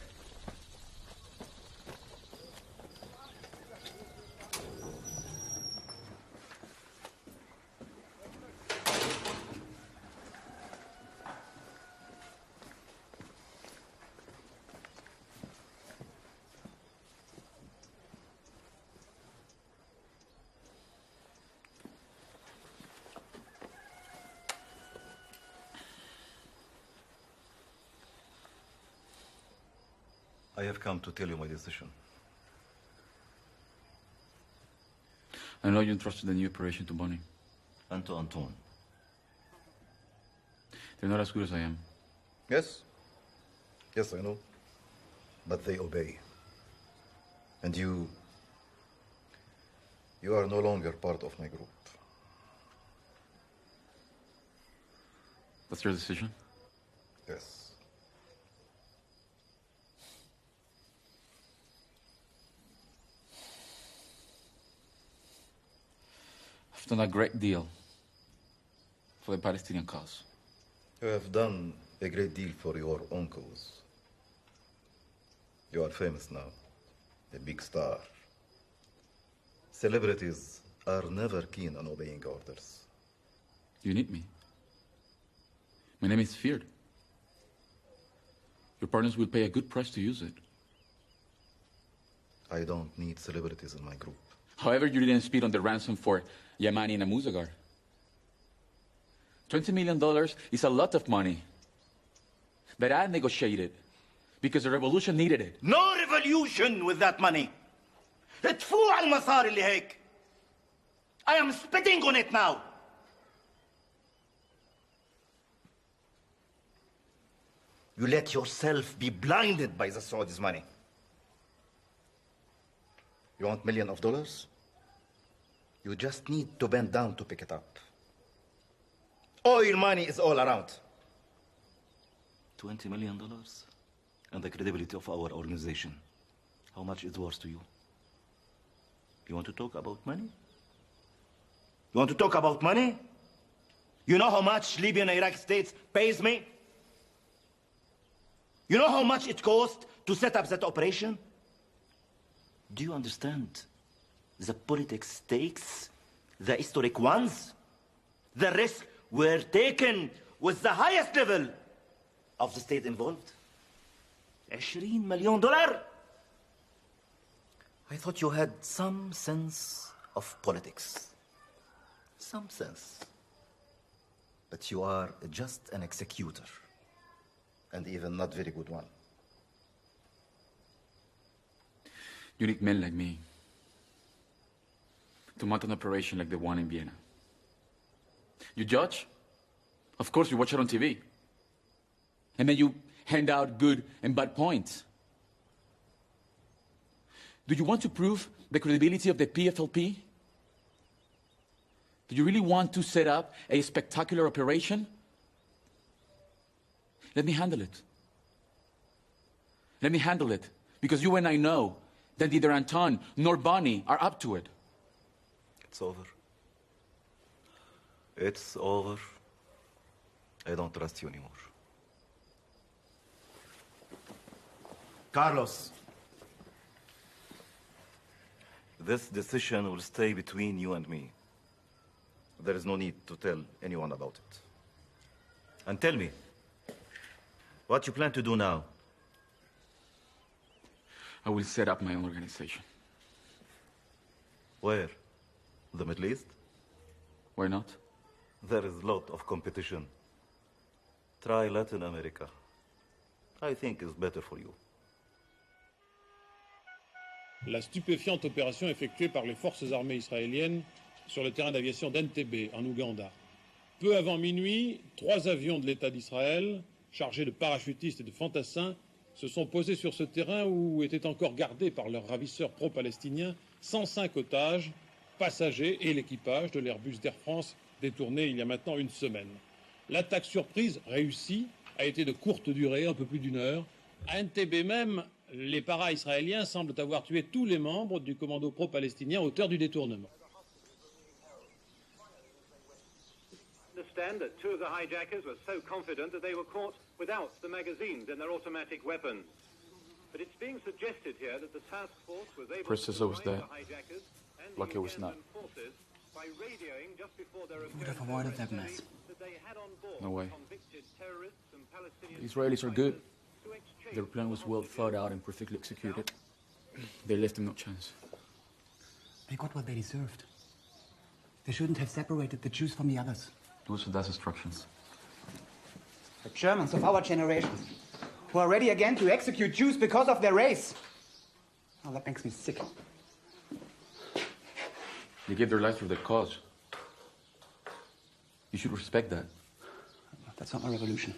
I have come to tell you my decision. I know you entrusted the new operation to Bonnie. And to Anton. They're not as good as I am. Yes. Yes, I know. But they obey. And you are no longer part of my group. That's your decision? Yes. I've done a great deal for the Palestinian cause. You have done a great deal for your own cause. You are famous now, a big star. Celebrities are never keen on obeying orders. You need me. My name is feared. Your partners will pay a good price to use it. I don't need celebrities in my group. However, you didn't speed on the ransom for Yamani and Amuzagar. $20 million is a lot of money. But I negotiated because the revolution needed it. No revolution with that money. ادفعوا على المصاري اللي هيك. I am spitting on it now. You let yourself be blinded by the Saudis' money. You want millions of dollars? You just need to bend down to pick it up. Oil money is all around. $20 million? And the credibility of our organization. How much is worth to you? You want to talk about money? You want to talk about money? You know how much Libyan and Iraqi states pays me? You know how much it cost to set up that operation? Do you understand the political stakes, the historic ones? The risks were taken with the highest level of the state involved. $20 million. I thought you had some sense of politics. Some sense. But you are just an executor. And even not very good one. You need men like me to mount an operation like the one in Vienna. You judge? Of course, you watch it on TV. And then you hand out good and bad points. Do you want to prove the credibility of the PFLP? Do you really want to set up a spectacular operation? Let me handle it. Let me handle it. Because you and I know that neither Anton nor Bonnie are up to it. It's over. It's over. I don't trust you anymore. Carlos. This decision will stay between you and me. There is no need to tell anyone about it. And tell me, what you plan to do now? I will set up my own organization. Where? The Middle East? Why not? There is a lot of competition. Try Latin America. I think it's better for you. La stupéfiante opération effectuée par les forces armées israéliennes sur le terrain d'aviation d'Entebbe, en Ouganda. Peu avant minuit, 3 avions de l'État d'Israël, chargés de parachutistes et de fantassins, se sont posés sur ce terrain où étaient encore gardés par leurs ravisseurs pro-palestiniens 105 otages, passagers et l'équipage de l'Airbus d'Air France détourné il y a maintenant une semaine. L'attaque surprise réussie a été de courte durée, un peu plus d'1 heure. À Entebbe même, les para-israéliens semblent avoir tué tous les membres du commando pro-palestinien auteur du détournement. Understand that 2 of the hijackers were so confident that they were caught without the magazines in their automatic weapons. But it's being suggested here that the task force was able to find the hijackers and Lucky I was not. forces by radioing just before their We would have avoided that mess. that they had on board No way. convicted terrorists and Palestinian The Israelis are good. Their plan was well thought out and perfectly executed. They left them no chance. They got what they deserved. They shouldn't have separated the Jews from the others. Those are Saddam's instructions. The Germans of our generation who are ready again to execute Jews because of their race. Oh, that makes me sick. They gave their lives for their cause. You should respect that. That's not my revolution.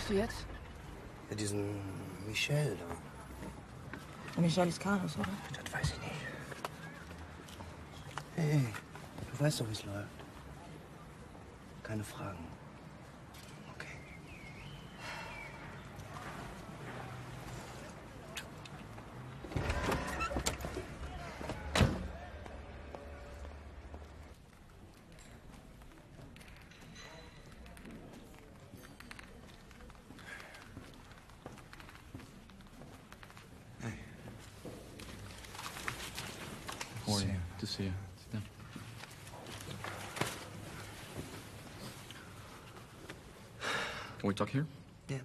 Du jetzt? Ja, diesen Michel da. Und Michel ist Carlos, oder? Das weiß ich nicht. Hey, du weißt doch, wie es läuft. Keine Fragen. Okay. To see you. Sit down. Can we talk here? Yeah.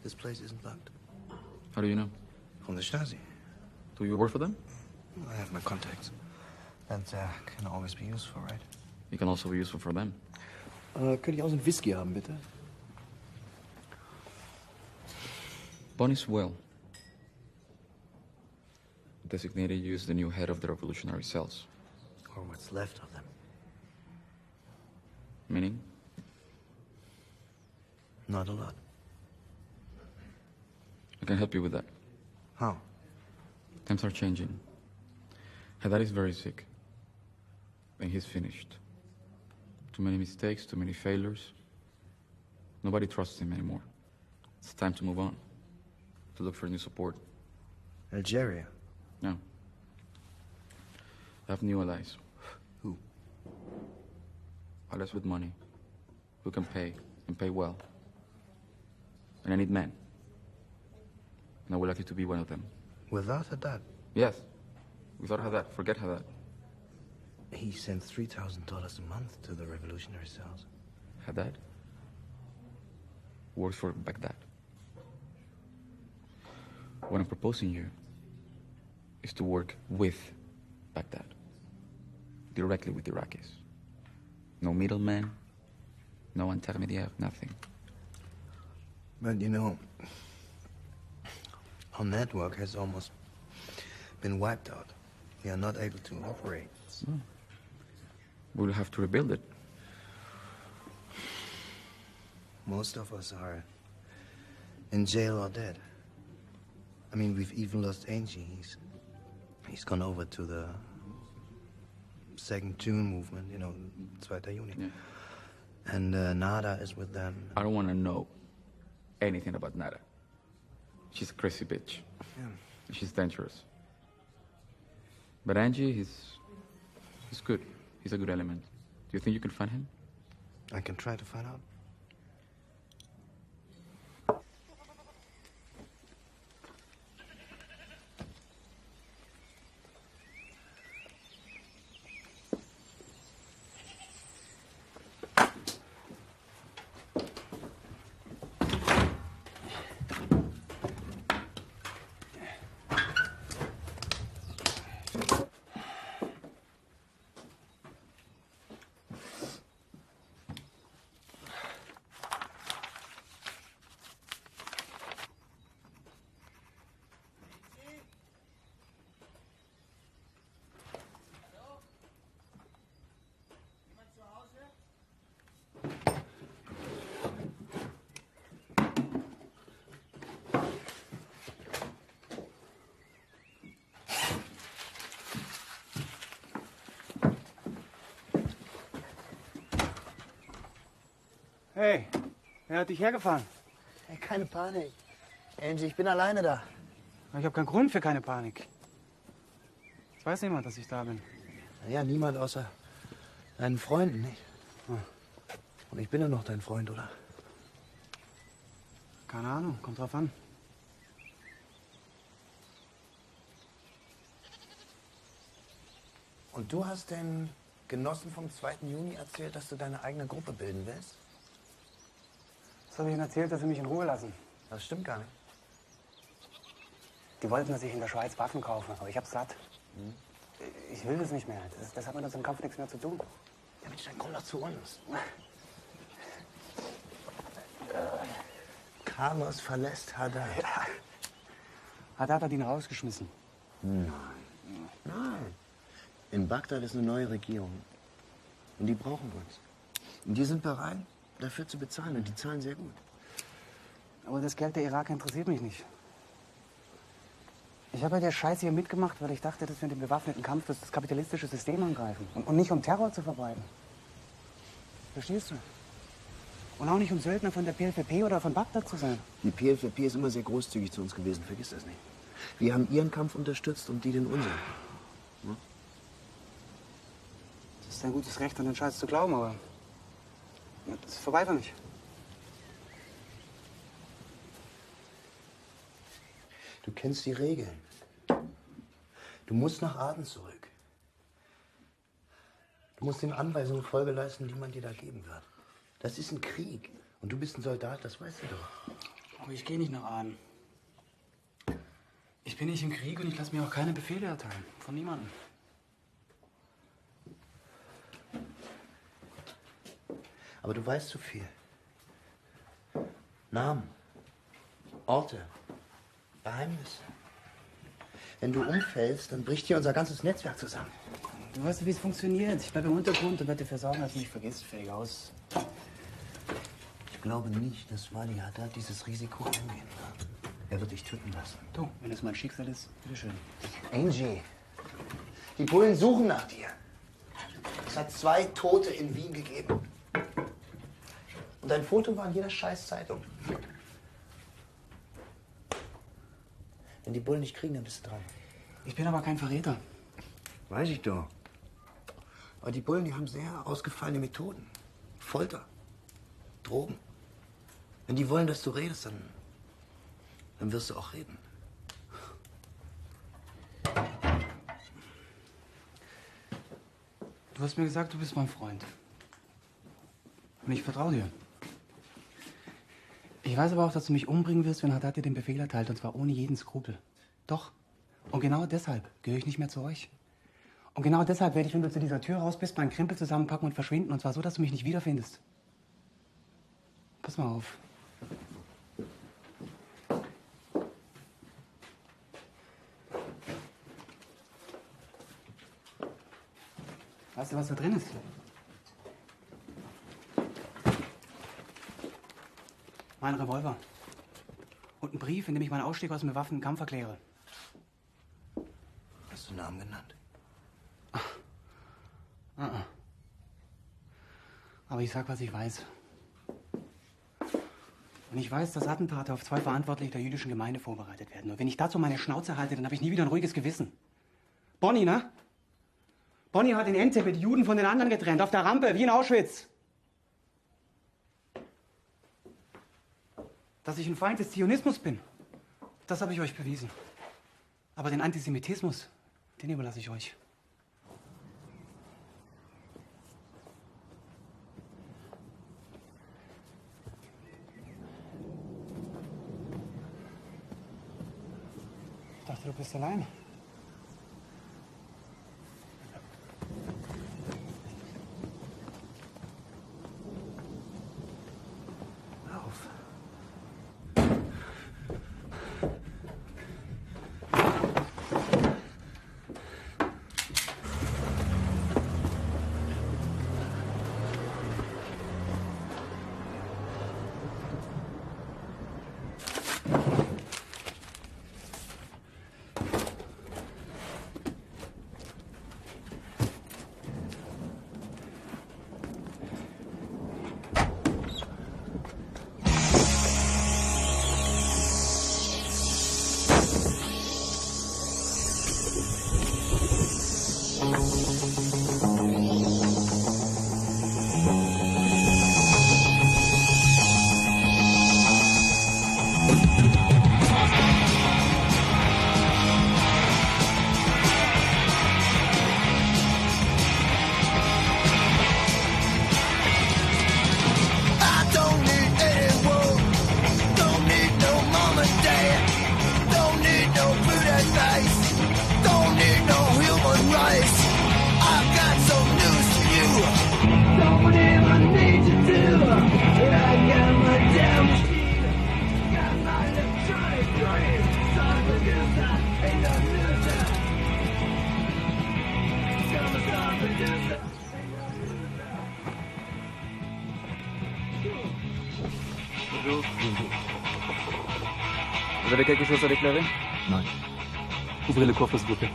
This place isn't locked. How do you know? From the Stasi. Do you work for them? I have my contacts. That can always be useful, right? It can also be useful for them. Könnte ich auch so einen Whisky haben, bitte? Bonnie's will designated you as the new head of the revolutionary cells. Or what's left of them. Meaning? Not a lot. I can help you with that. How? Times are changing. Haddad is very sick. And he's finished. Too many mistakes, too many failures. Nobody trusts him anymore. It's time to move on. To look for new support. Algeria? No. I have new allies. Who? Allies with money. Who can pay, and pay well. And I need men. And I would like you to be one of them. Without Haddad? Yes. Without Haddad. Forget Haddad. He sent $3,000 a month to the revolutionary cells. Haddad works for Baghdad. What I'm proposing you is to work with Baghdad. Directly with the Iraqis. No middleman, no intermediary, nothing. But you know, our network has almost been wiped out. We are not able to operate. We'll have to rebuild it. Most of us are in jail or dead. I mean, we've even lost Angie. He's gone over to the Second June movement, you know, 2. Juni. Yeah. And Nada is with them. I don't want to know anything about Nada. She's a crazy bitch. Yeah. She's dangerous. But Angie, he's good. He's a good element. Do you think you can find him? I can try to find out. Hey, wer hat dich hergefahren? Hey, keine Panik. Angie, ich bin alleine da. Ich habe keinen Grund für keine Panik. Es weiß niemand, dass ich da bin. Ja, niemand außer deinen Freunden, nicht? Und ich bin ja noch dein Freund, oder? Keine Ahnung, kommt drauf an. Und du hast den Genossen vom 2. Juni erzählt, dass du deine eigene Gruppe bilden willst? Das habe ich ihnen erzählt, dass sie mich in Ruhe lassen. Das stimmt gar nicht. Die wollten, dass ich in der Schweiz Waffen kaufe, aber ich hab's satt. Ich will das nicht mehr. Das hat mit unserem Kampf nichts mehr zu tun. Ja, Mensch, dann komm doch zu uns. Carlos verlässt Haddad. Ja. Haddad hat ihn rausgeschmissen. Nein. Nein. In Bagdad ist eine neue Regierung. Und die brauchen uns. Und die sind bereit, dafür zu bezahlen. Und die zahlen sehr gut. Aber das Geld der Iraker interessiert mich nicht. Ich habe ja der Scheiße hier mitgemacht, weil ich dachte, dass wir in dem bewaffneten Kampf das kapitalistische System angreifen. Und nicht um Terror zu verbreiten. Verstehst du? Und auch nicht um Söldner von der PLFP oder von Bagdad zu sein. Die PLFP ist immer sehr großzügig zu uns gewesen, vergiss das nicht. Wir haben ihren Kampf unterstützt und die den unseren. Hm? Das ist ein gutes Recht, an den Scheiß zu glauben, aber das ist vorbei für mich. Du kennst die Regeln. Du musst nach Aden zurück. Du musst den Anweisungen Folge leisten, die man dir da geben wird. Das ist ein Krieg. Und du bist ein Soldat, das weißt du doch. Aber ich gehe nicht nach Aden. Ich bin nicht im Krieg und ich lasse mir auch keine Befehle erteilen. Von niemandem. Aber du weißt zu viel. Namen, Orte, Geheimnisse. Wenn du umfällst, dann bricht hier unser ganzes Netzwerk zusammen. Du weißt, wie es funktioniert. Ich bleibe im Untergrund und werde dafür sorgen, dass du mich vergisst. Fertig aus. Ich glaube nicht, dass Wali Haddad dieses Risiko eingehen wird. Er wird dich töten lassen. Du, wenn es mein Schicksal ist, bitteschön. Angie, die Bullen suchen nach dir. Es hat 2 Tote in Wien gegeben. Und dein Foto war in jeder Scheißzeitung. Wenn die Bullen dich kriegen, dann bist du dran. Ich bin aber kein Verräter. Weiß ich doch. Aber die Bullen, die haben sehr ausgefallene Methoden. Folter, Drogen. Wenn die wollen, dass du redest, dann wirst du auch reden. Du hast mir gesagt, du bist mein Freund. Und ich vertraue dir. Ich weiß aber auch, dass du mich umbringen wirst, wenn Haddad dir den Befehl erteilt, und zwar ohne jeden Skrupel. Doch. Und genau deshalb gehöre ich nicht mehr zu euch. Und genau deshalb werde ich, wenn du zu dieser Tür raus bist, meinen Krempel zusammenpacken und verschwinden. Und zwar so, dass du mich nicht wiederfindest. Pass mal auf. Weißt du, was da drin ist? Mein Revolver. Und ein Brief, in dem ich meinen Ausstieg aus dem bewaffneten Kampf erkläre. Hast du Namen genannt? Aber ich sag, was ich weiß. Und ich weiß, dass Attentate auf 2 Verantwortliche der jüdischen Gemeinde vorbereitet werden. Und wenn ich dazu meine Schnauze halte, dann habe ich nie wieder ein ruhiges Gewissen. Bonnie, ne? Bonnie hat in Entebbe die Juden von den anderen getrennt, auf der Rampe, wie in Auschwitz. Dass ich ein Feind des Zionismus bin, das habe ich euch bewiesen. Aber den Antisemitismus, den überlasse ich euch. Ich dachte, du bist allein. Vous avez quelque chose à déclarer? Non. Ouvrez le coffre, s'il vous plaît.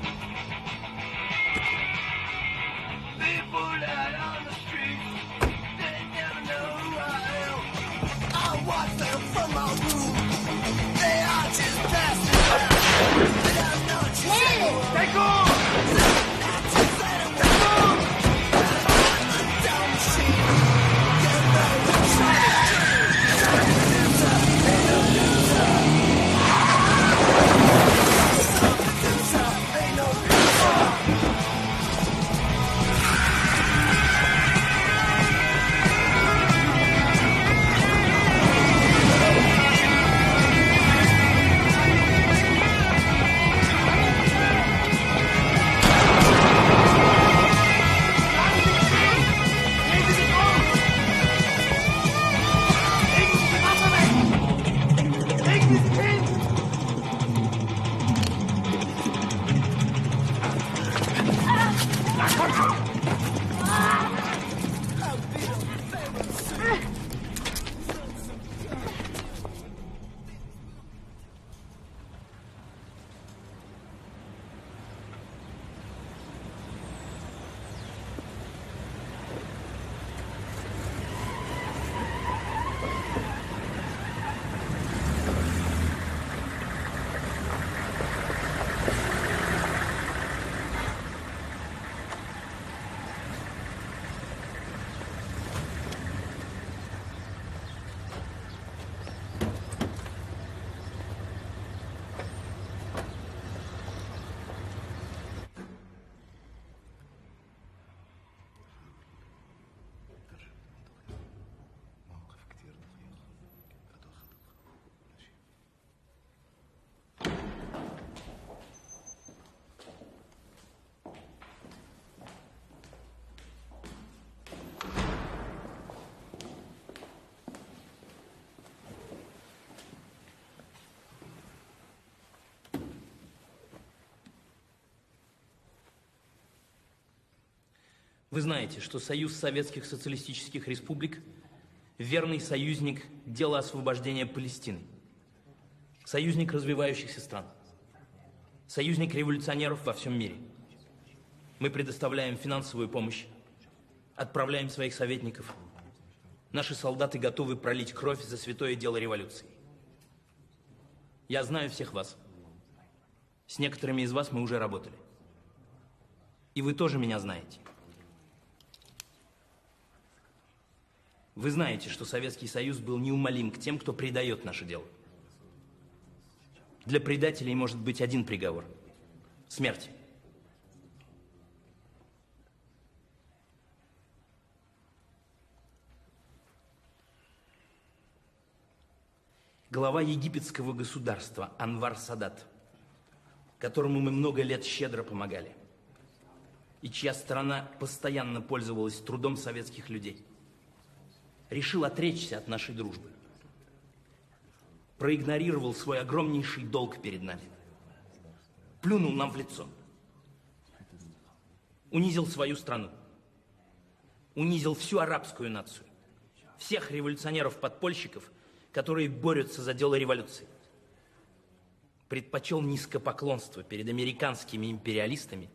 Вы знаете, что Союз Советских Социалистических Республик – верный союзник дела освобождения Палестины, союзник развивающихся стран, союзник революционеров во всем мире. Мы предоставляем финансовую помощь, отправляем своих советников. Наши солдаты готовы пролить кровь за святое дело революции. Я знаю всех вас. С некоторыми из вас мы уже работали. И вы тоже меня знаете. Вы знаете, что Советский Союз был неумолим к тем, кто предает наше дело. Для предателей может быть один приговор – смерть. Глава египетского государства Анвар Садат, которому мы много лет щедро помогали, и чья страна постоянно пользовалась трудом советских людей, решил отречься от нашей дружбы. Проигнорировал свой огромнейший долг перед нами. Плюнул нам в лицо. Унизил свою страну. Унизил всю арабскую нацию. Всех революционеров-подпольщиков, которые борются за дело революции. Предпочел низкопоклонство перед американскими империалистами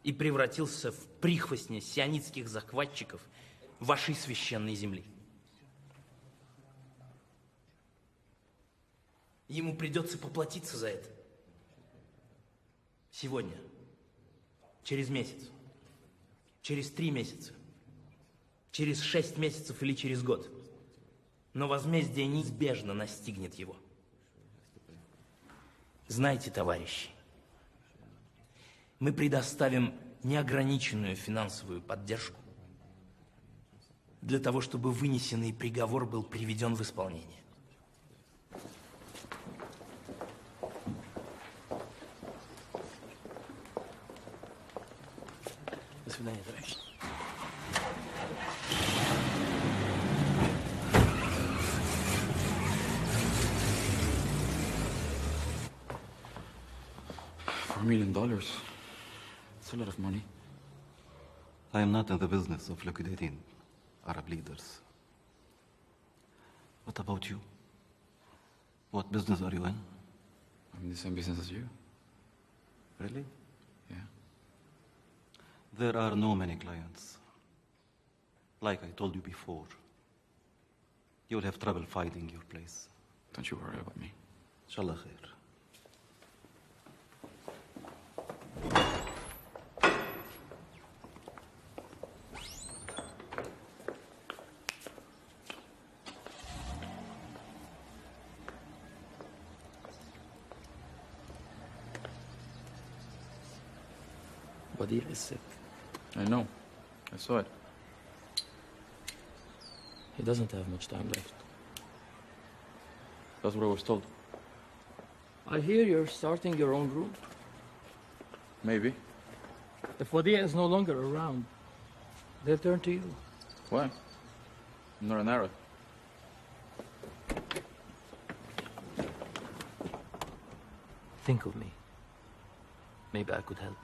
и превратился в прихвостня сионистских захватчиков вашей священной земли. Ему придется поплатиться за это. Сегодня, через месяц, через 3 месяца, через 6 месяцев или через год. Но возмездие неизбежно настигнет его. Знаете, товарищи, мы предоставим неограниченную финансовую поддержку для того, чтобы вынесенный приговор был приведен в исполнение. До свидания, товарищи. $4 million. It's a lot of money. I am not in the business of liquidating Arab leaders. What about you? What business are you in? I'm in the same business as you. Really? Yeah. There are no many clients. Like I told you before, you will have trouble finding your place. Don't you worry about me. Inshallah khair. Badir is sick. I know. I saw it. He doesn't have much time left. That's what I was told. I hear you're starting your own group. Maybe. If Wadia is no longer around, they'll turn to you. Why? I'm not an Arab. Think of me. Maybe I could help.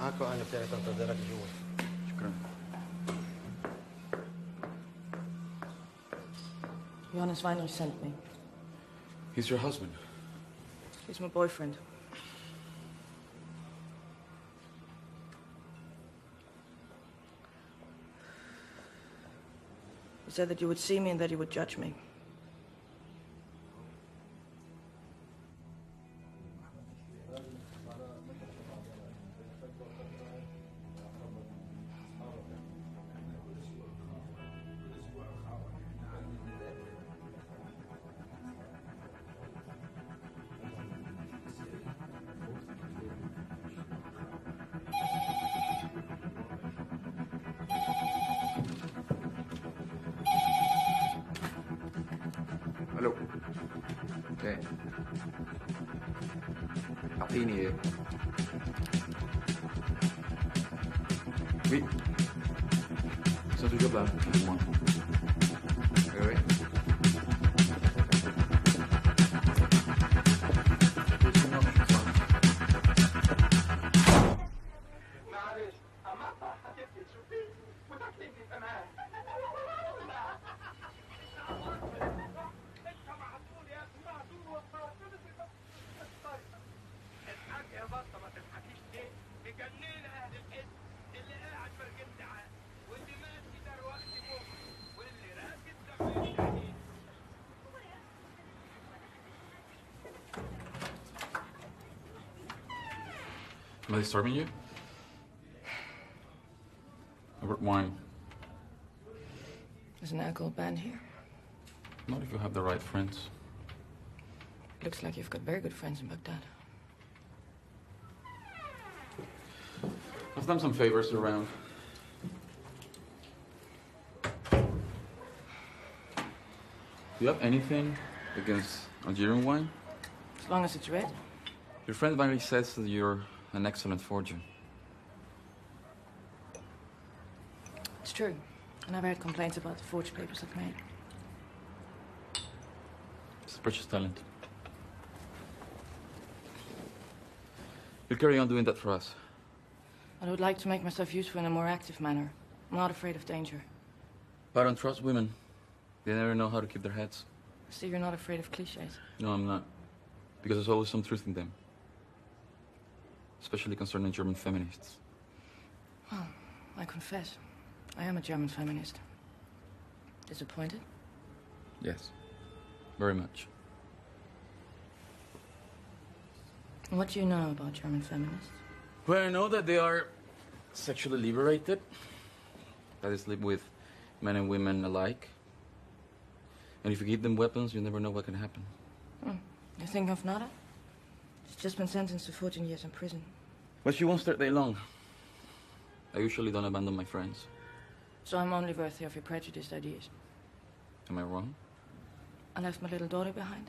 معاكم أنا بتاعي تنتظرك جوا. شكرا. Johannes Weinrich sent me. He's your husband. He's my boyfriend. He said that you would see me and that you would judge me. الو. ايه. اعطيني ايه. Oui. Ils sont toujours là, plus ou moins. Oui, oui. Am I disturbing you? I brought wine. There's an alcohol ban here. Not if you have the right friends. Looks like you've got very good friends in Baghdad. I've done some favors around. Do you have anything against Algerian wine? As long as it's red. Your friend Barry says that you're an excellent forger. It's true. I never had complaints about the forged papers I've made. It's a precious talent. You'll carry on doing that for us. I would like to make myself useful in a more active manner. I'm not afraid of danger. But I don't trust women. They never know how to keep their heads. See, you're not afraid of cliches. No, I'm not. Because there's always some truth in them. Especially concerning German feminists. Well, I confess, I am a German feminist. Disappointed? Yes. Very much. What do you know about German feminists? Well, I know that they are sexually liberated. That they sleep with men and women alike. And if you give them weapons, you never know what can happen. You think of Nada? She's just been sentenced to 14 years in prison. But she won't stay long. I usually don't abandon my friends. So I'm only worthy of your prejudiced ideas. Am I wrong? I left my little daughter behind.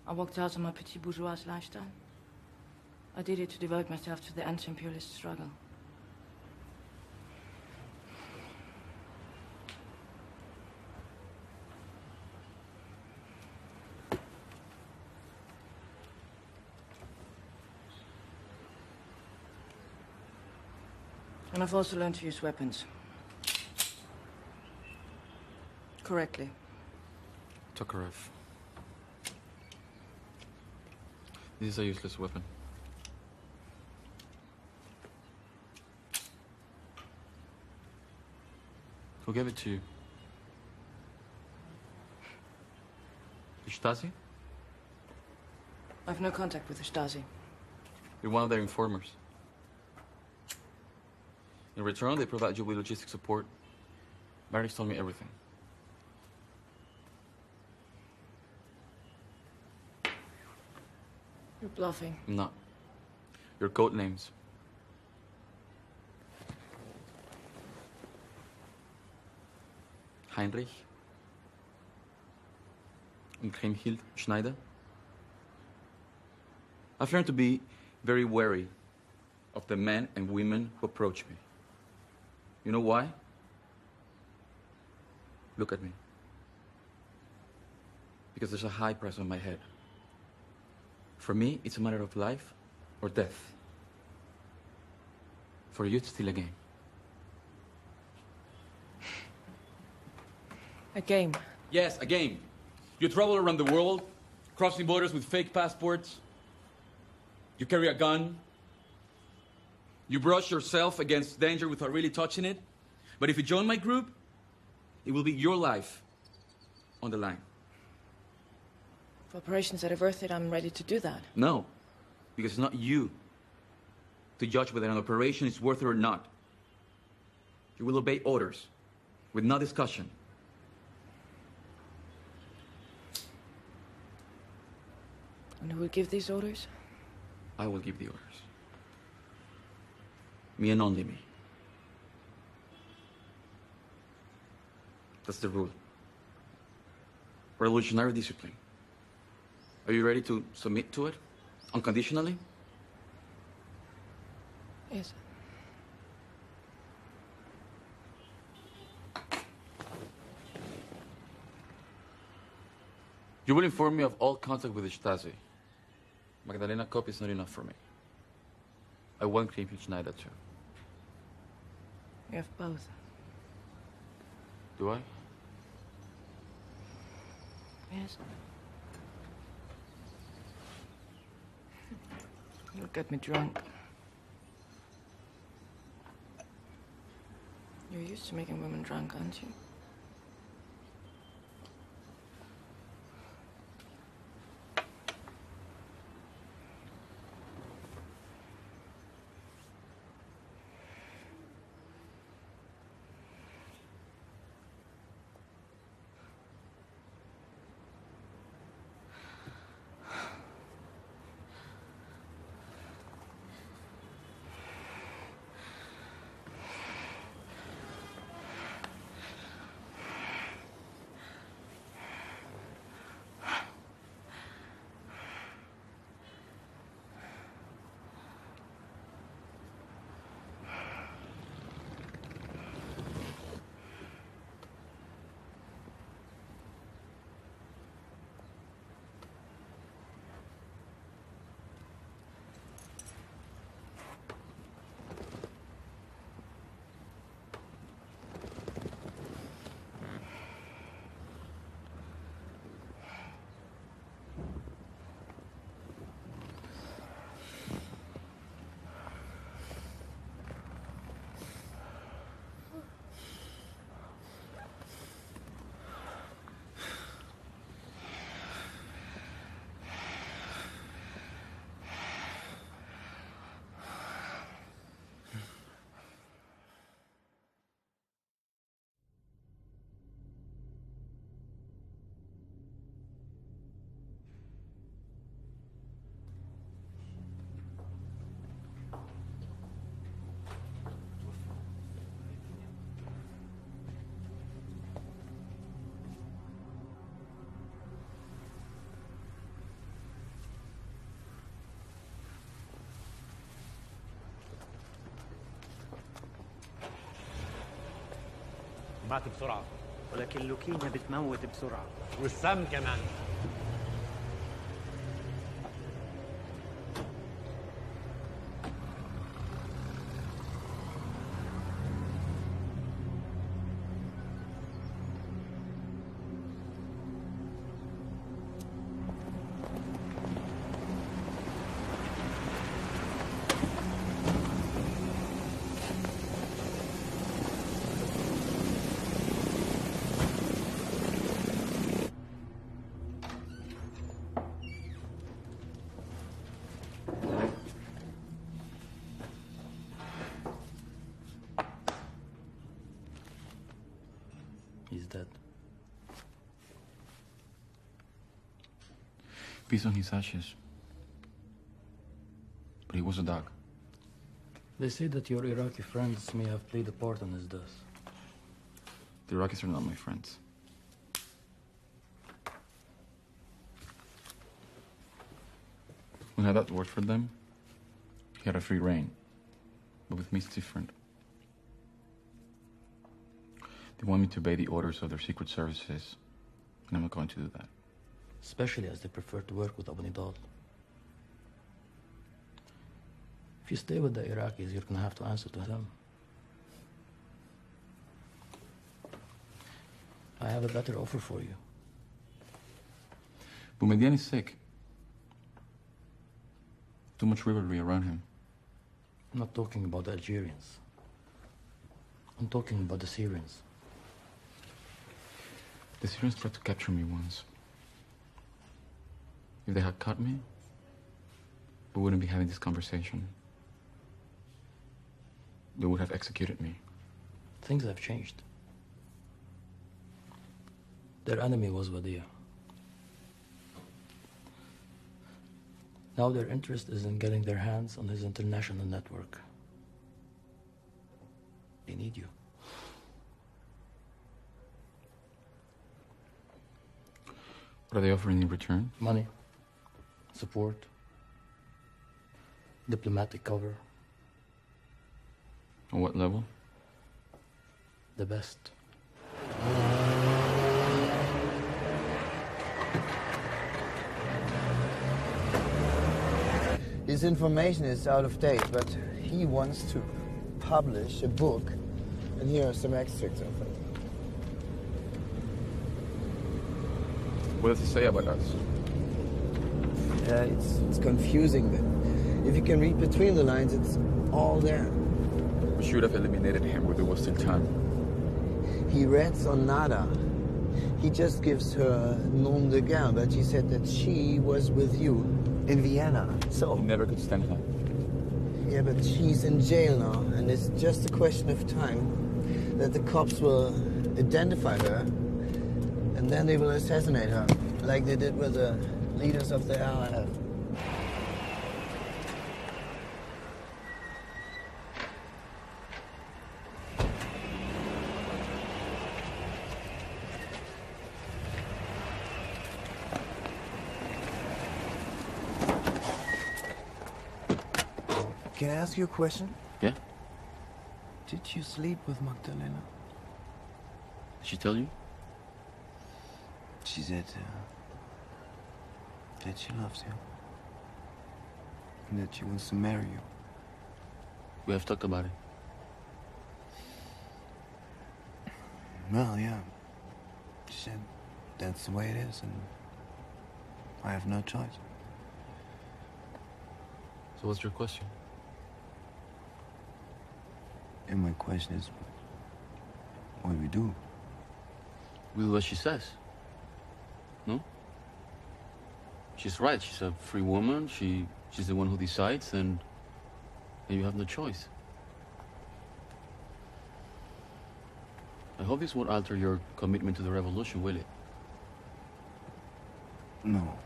I walked out on my petit bourgeois lifestyle. I did it to devote myself to the anti-imperialist struggle. And I've also learned to use weapons. Correctly. Tokarev. This is a useless weapon. Who gave it to you? The Stasi? I've no contact with the Stasi. You're one of their informers. In return, they provide you with logistic support. Barry's told me everything. You're bluffing. I'm not. Your code names. Heinrich and Kriemhild Schneider. I've learned to be very wary of the men and women who approach me. You know why? Look at me. Because there's a high price on my head. For me, it's a matter of life or death. For you, it's still a game. A game? Yes, a game. You travel around the world, crossing borders with fake passports. You carry a gun. You brush yourself against danger without really touching it. But if you join my group, it will be your life on the line. For operations that are worth it, I'm ready to do that. No, because it's not you to judge whether an operation is worth it or not. You will obey orders with no discussion. And who will give these orders? I will give the orders. Me and only me. That's the rule. Revolutionary discipline. Are you ready to submit to it? Unconditionally? Yes. You will inform me of all contact with the Stasi. Magdalena Kopp is not enough for me. I want Kriemhild Schneider too. You have both. Do I? Yes. You'll get me drunk. You're used to making women drunk, aren't you? مات بسرعة. ولكن اللوكيميا بتموت بسرعة. والسم كمان. He's dead. Peace on his ashes. But he was a dog. They say that your Iraqi friends may have played a part in his death. The Iraqis are not my friends. When Haddad worked for them, he had a free reign. But with me, it's different. They want me to obey the orders of their secret services, and I'm not going to do that. Especially as they prefer to work with Abu Nidal. If you stay with the Iraqis, you're going to have to answer to them. I have a better offer for you. Boumediene is sick. Too much rivalry around him. I'm not talking about the Algerians. I'm talking about the Syrians. The Syrians tried to capture me once. If they had caught me, we wouldn't be having this conversation. They would have executed me. Things have changed. Their enemy was Wadia. Now their interest is in getting their hands on his international network. They need you. What are they offering in return? Money, support, diplomatic cover. On what level? The best. His information is out of date, but he wants to publish a book, and here are some extracts of it. What does he say about us? It's confusing, but if you can read between the lines, it's all there. We should have eliminated him if it was still time. He reads on nada. He just gives her nom de guerre, but she said that she was with you in Vienna. So He never could stand her. yeah, but she's in jail now, and it's just a question of time that the cops will identify her, and then they will assassinate her, like they did with the leaders of the RAF. Can I ask you a question? Yeah? Did you sleep with Magdalena? Did she tell you? She said that she loves you. And that she wants to marry you. We have talked about it. Well, yeah. She said that's the way it is, and I have no choice. So what's your question? And my question is, what do we do? We do what she says. No? She's right. She's a free woman. She's the one who decides, and you have no choice. I hope this won't alter your commitment to the revolution, will it? No.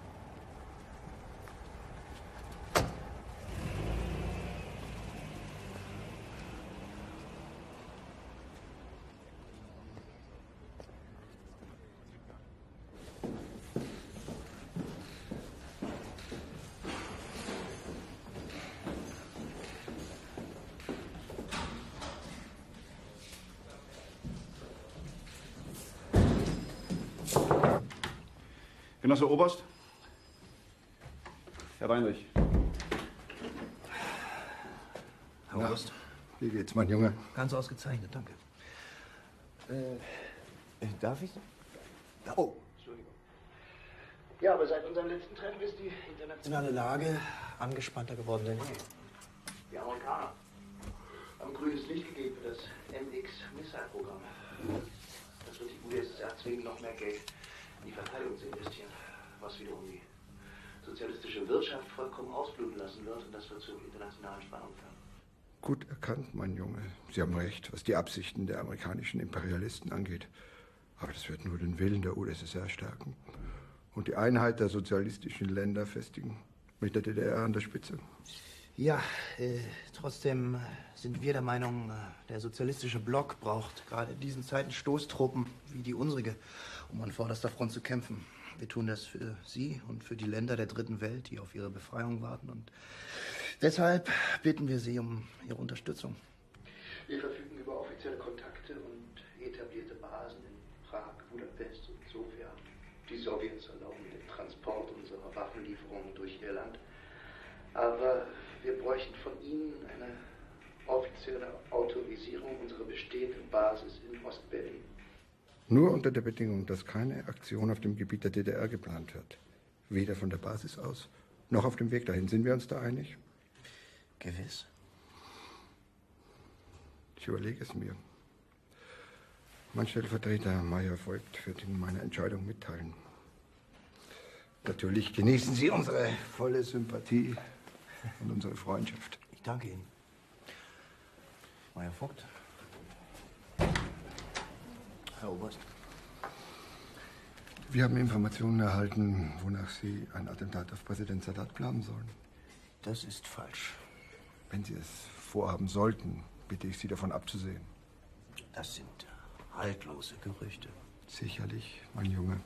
Genosse Oberst. Herr Weinrich. Herr Oberst. Wie geht's, mein Junge? Ganz ausgezeichnet, danke. Darf ich? Oh, Entschuldigung. Ja, aber seit unserem letzten Treffen ist die internationale Lage angespannter geworden denn je. Die Amerikaner haben grünes Licht gegeben für das MX-Missile-Programm. Das wird die UdSSR zwingen, noch mehr Geld in die Verteidigung zu investieren, was wiederum die sozialistische Wirtschaft vollkommen ausbluten lassen wird, und das wird zu internationalen Spannungen führen. Gut erkannt, mein Junge. Sie haben recht, was die Absichten der amerikanischen Imperialisten angeht. Aber das wird nur den Willen der UdSSR stärken und die Einheit der sozialistischen Länder festigen, mit der DDR an der Spitze. Ja, trotzdem sind wir der Meinung, der sozialistische Block braucht gerade in diesen Zeiten Stoßtruppen wie die unsere, um an vorderster Front zu kämpfen. Wir tun das für Sie und für die Länder der dritten Welt, die auf ihre Befreiung warten. Und deshalb bitten wir Sie um Ihre Unterstützung. Wir verfügen über offizielle Kontakte und etablierte Basen in Prag, Budapest und Sofia. Die Sowjets erlauben den Transport unserer Waffenlieferungen durch ihr Land. Aber wir bräuchten von Ihnen eine offizielle Autorisierung unserer bestehenden Basis in Ostberlin. Nur unter der Bedingung, dass keine Aktion auf dem Gebiet der DDR geplant wird. Weder von der Basis aus, noch auf dem Weg dahin. Sind wir uns da einig? Gewiss. Ich überlege es mir. Mein Stellvertreter Major Voigt wird Ihnen meine Entscheidung mitteilen. Natürlich genießen Sie unsere volle Sympathie und unsere Freundschaft. Ich danke Ihnen. Major Voigt. Herr Oberst. Wir haben Informationen erhalten, wonach Sie ein Attentat auf Präsident Sadat planen sollen. Das ist falsch. Wenn Sie es vorhaben sollten, bitte ich Sie davon abzusehen. Das sind haltlose Gerüchte. Sicherlich, mein Junge.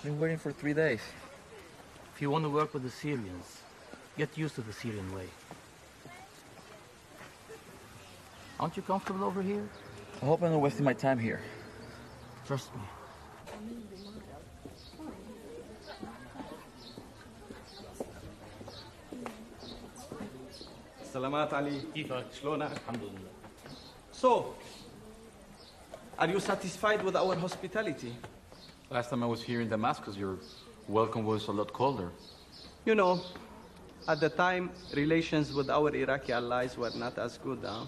Been waiting for 3 days. If you want to work with the Syrians, get used to the Syrian way. Aren't you comfortable over here? I hope I'm not wasting my time here. Trust me. Salamat Ali. كيفك؟ شلونك؟ الحمد لله. So, are you satisfied with our hospitality? Last time I was here in Damascus, your welcome was a lot colder. You know, at the time, relations with our Iraqi allies were not as good, huh?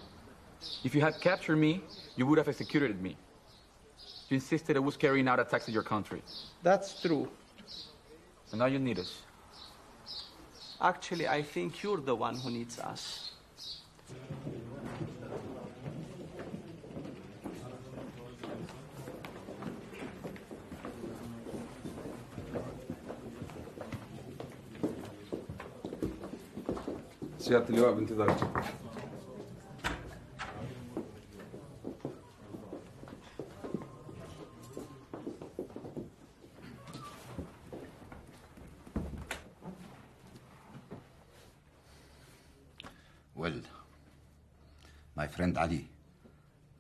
If you had captured me, you would have executed me. You insisted I was carrying out attacks in your country. That's true. And now you need us. Actually, I think you're the one who needs us. سيادة اللواء بانتظارك. Well, my friend Ali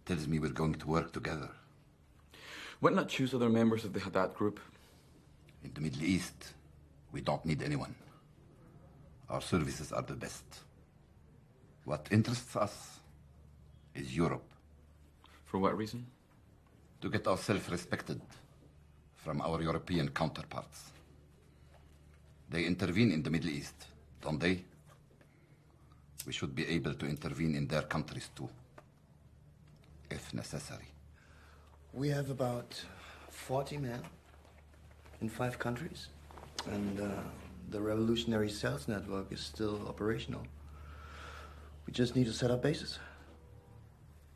tells me we're going to work together. Why not choose other members of the Haddad group? In the Middle East, we don't need anyone. Our services are the best. What interests us is Europe. For what reason? To get ourselves respected from our European counterparts. They intervene in the Middle East, don't they? We should be able to intervene in their countries too, if necessary. We have about 40 men in 5 countries, and the Revolutionary Sales Network is still operational. We just need to set up bases.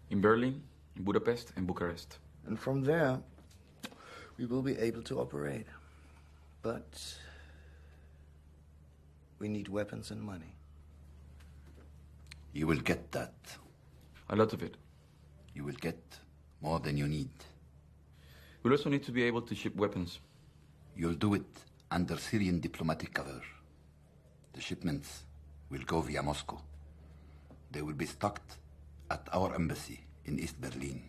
In Berlin, in Budapest, and Bucharest. And from there, we will be able to operate. But we need weapons and money. You will get that. A lot of it. You will get more than you need. We'll also need to be able to ship weapons. You'll do it under Syrian diplomatic cover. The shipments will go via Moscow. They will be stocked at our embassy in East Berlin.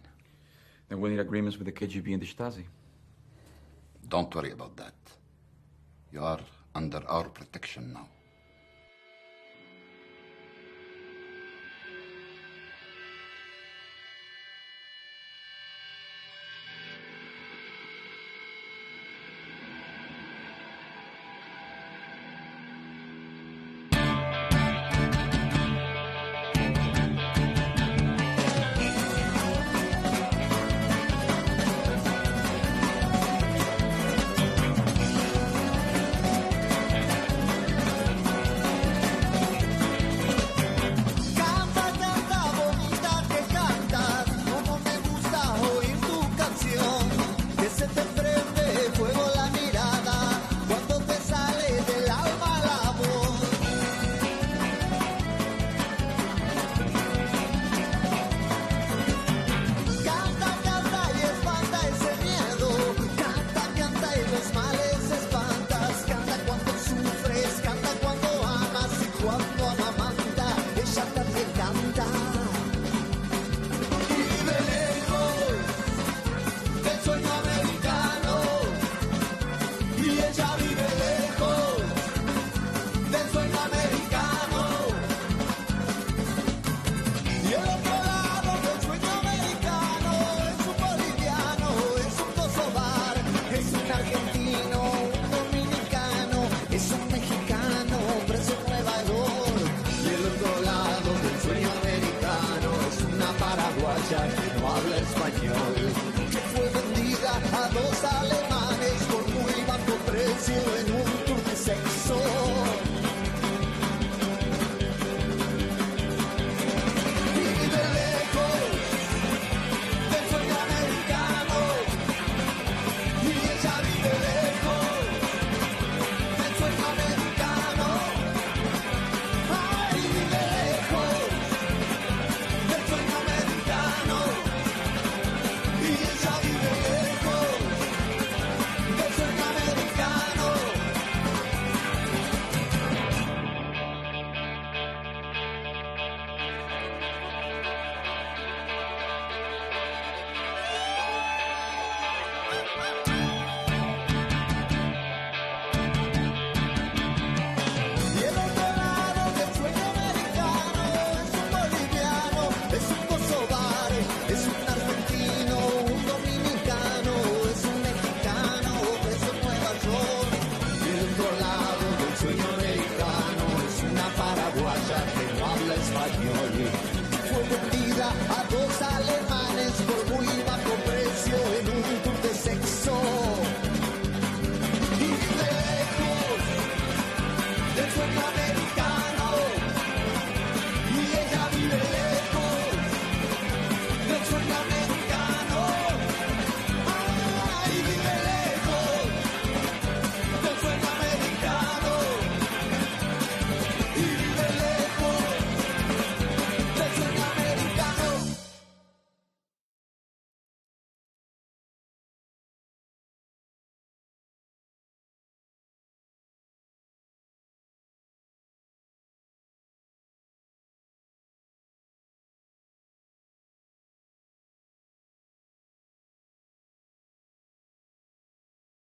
Then we'll need agreements with the KGB and the Stasi. Don't worry about that. You are under our protection now. Que no habla español, que fue vendida a 2 alemanes por muy bajo precio en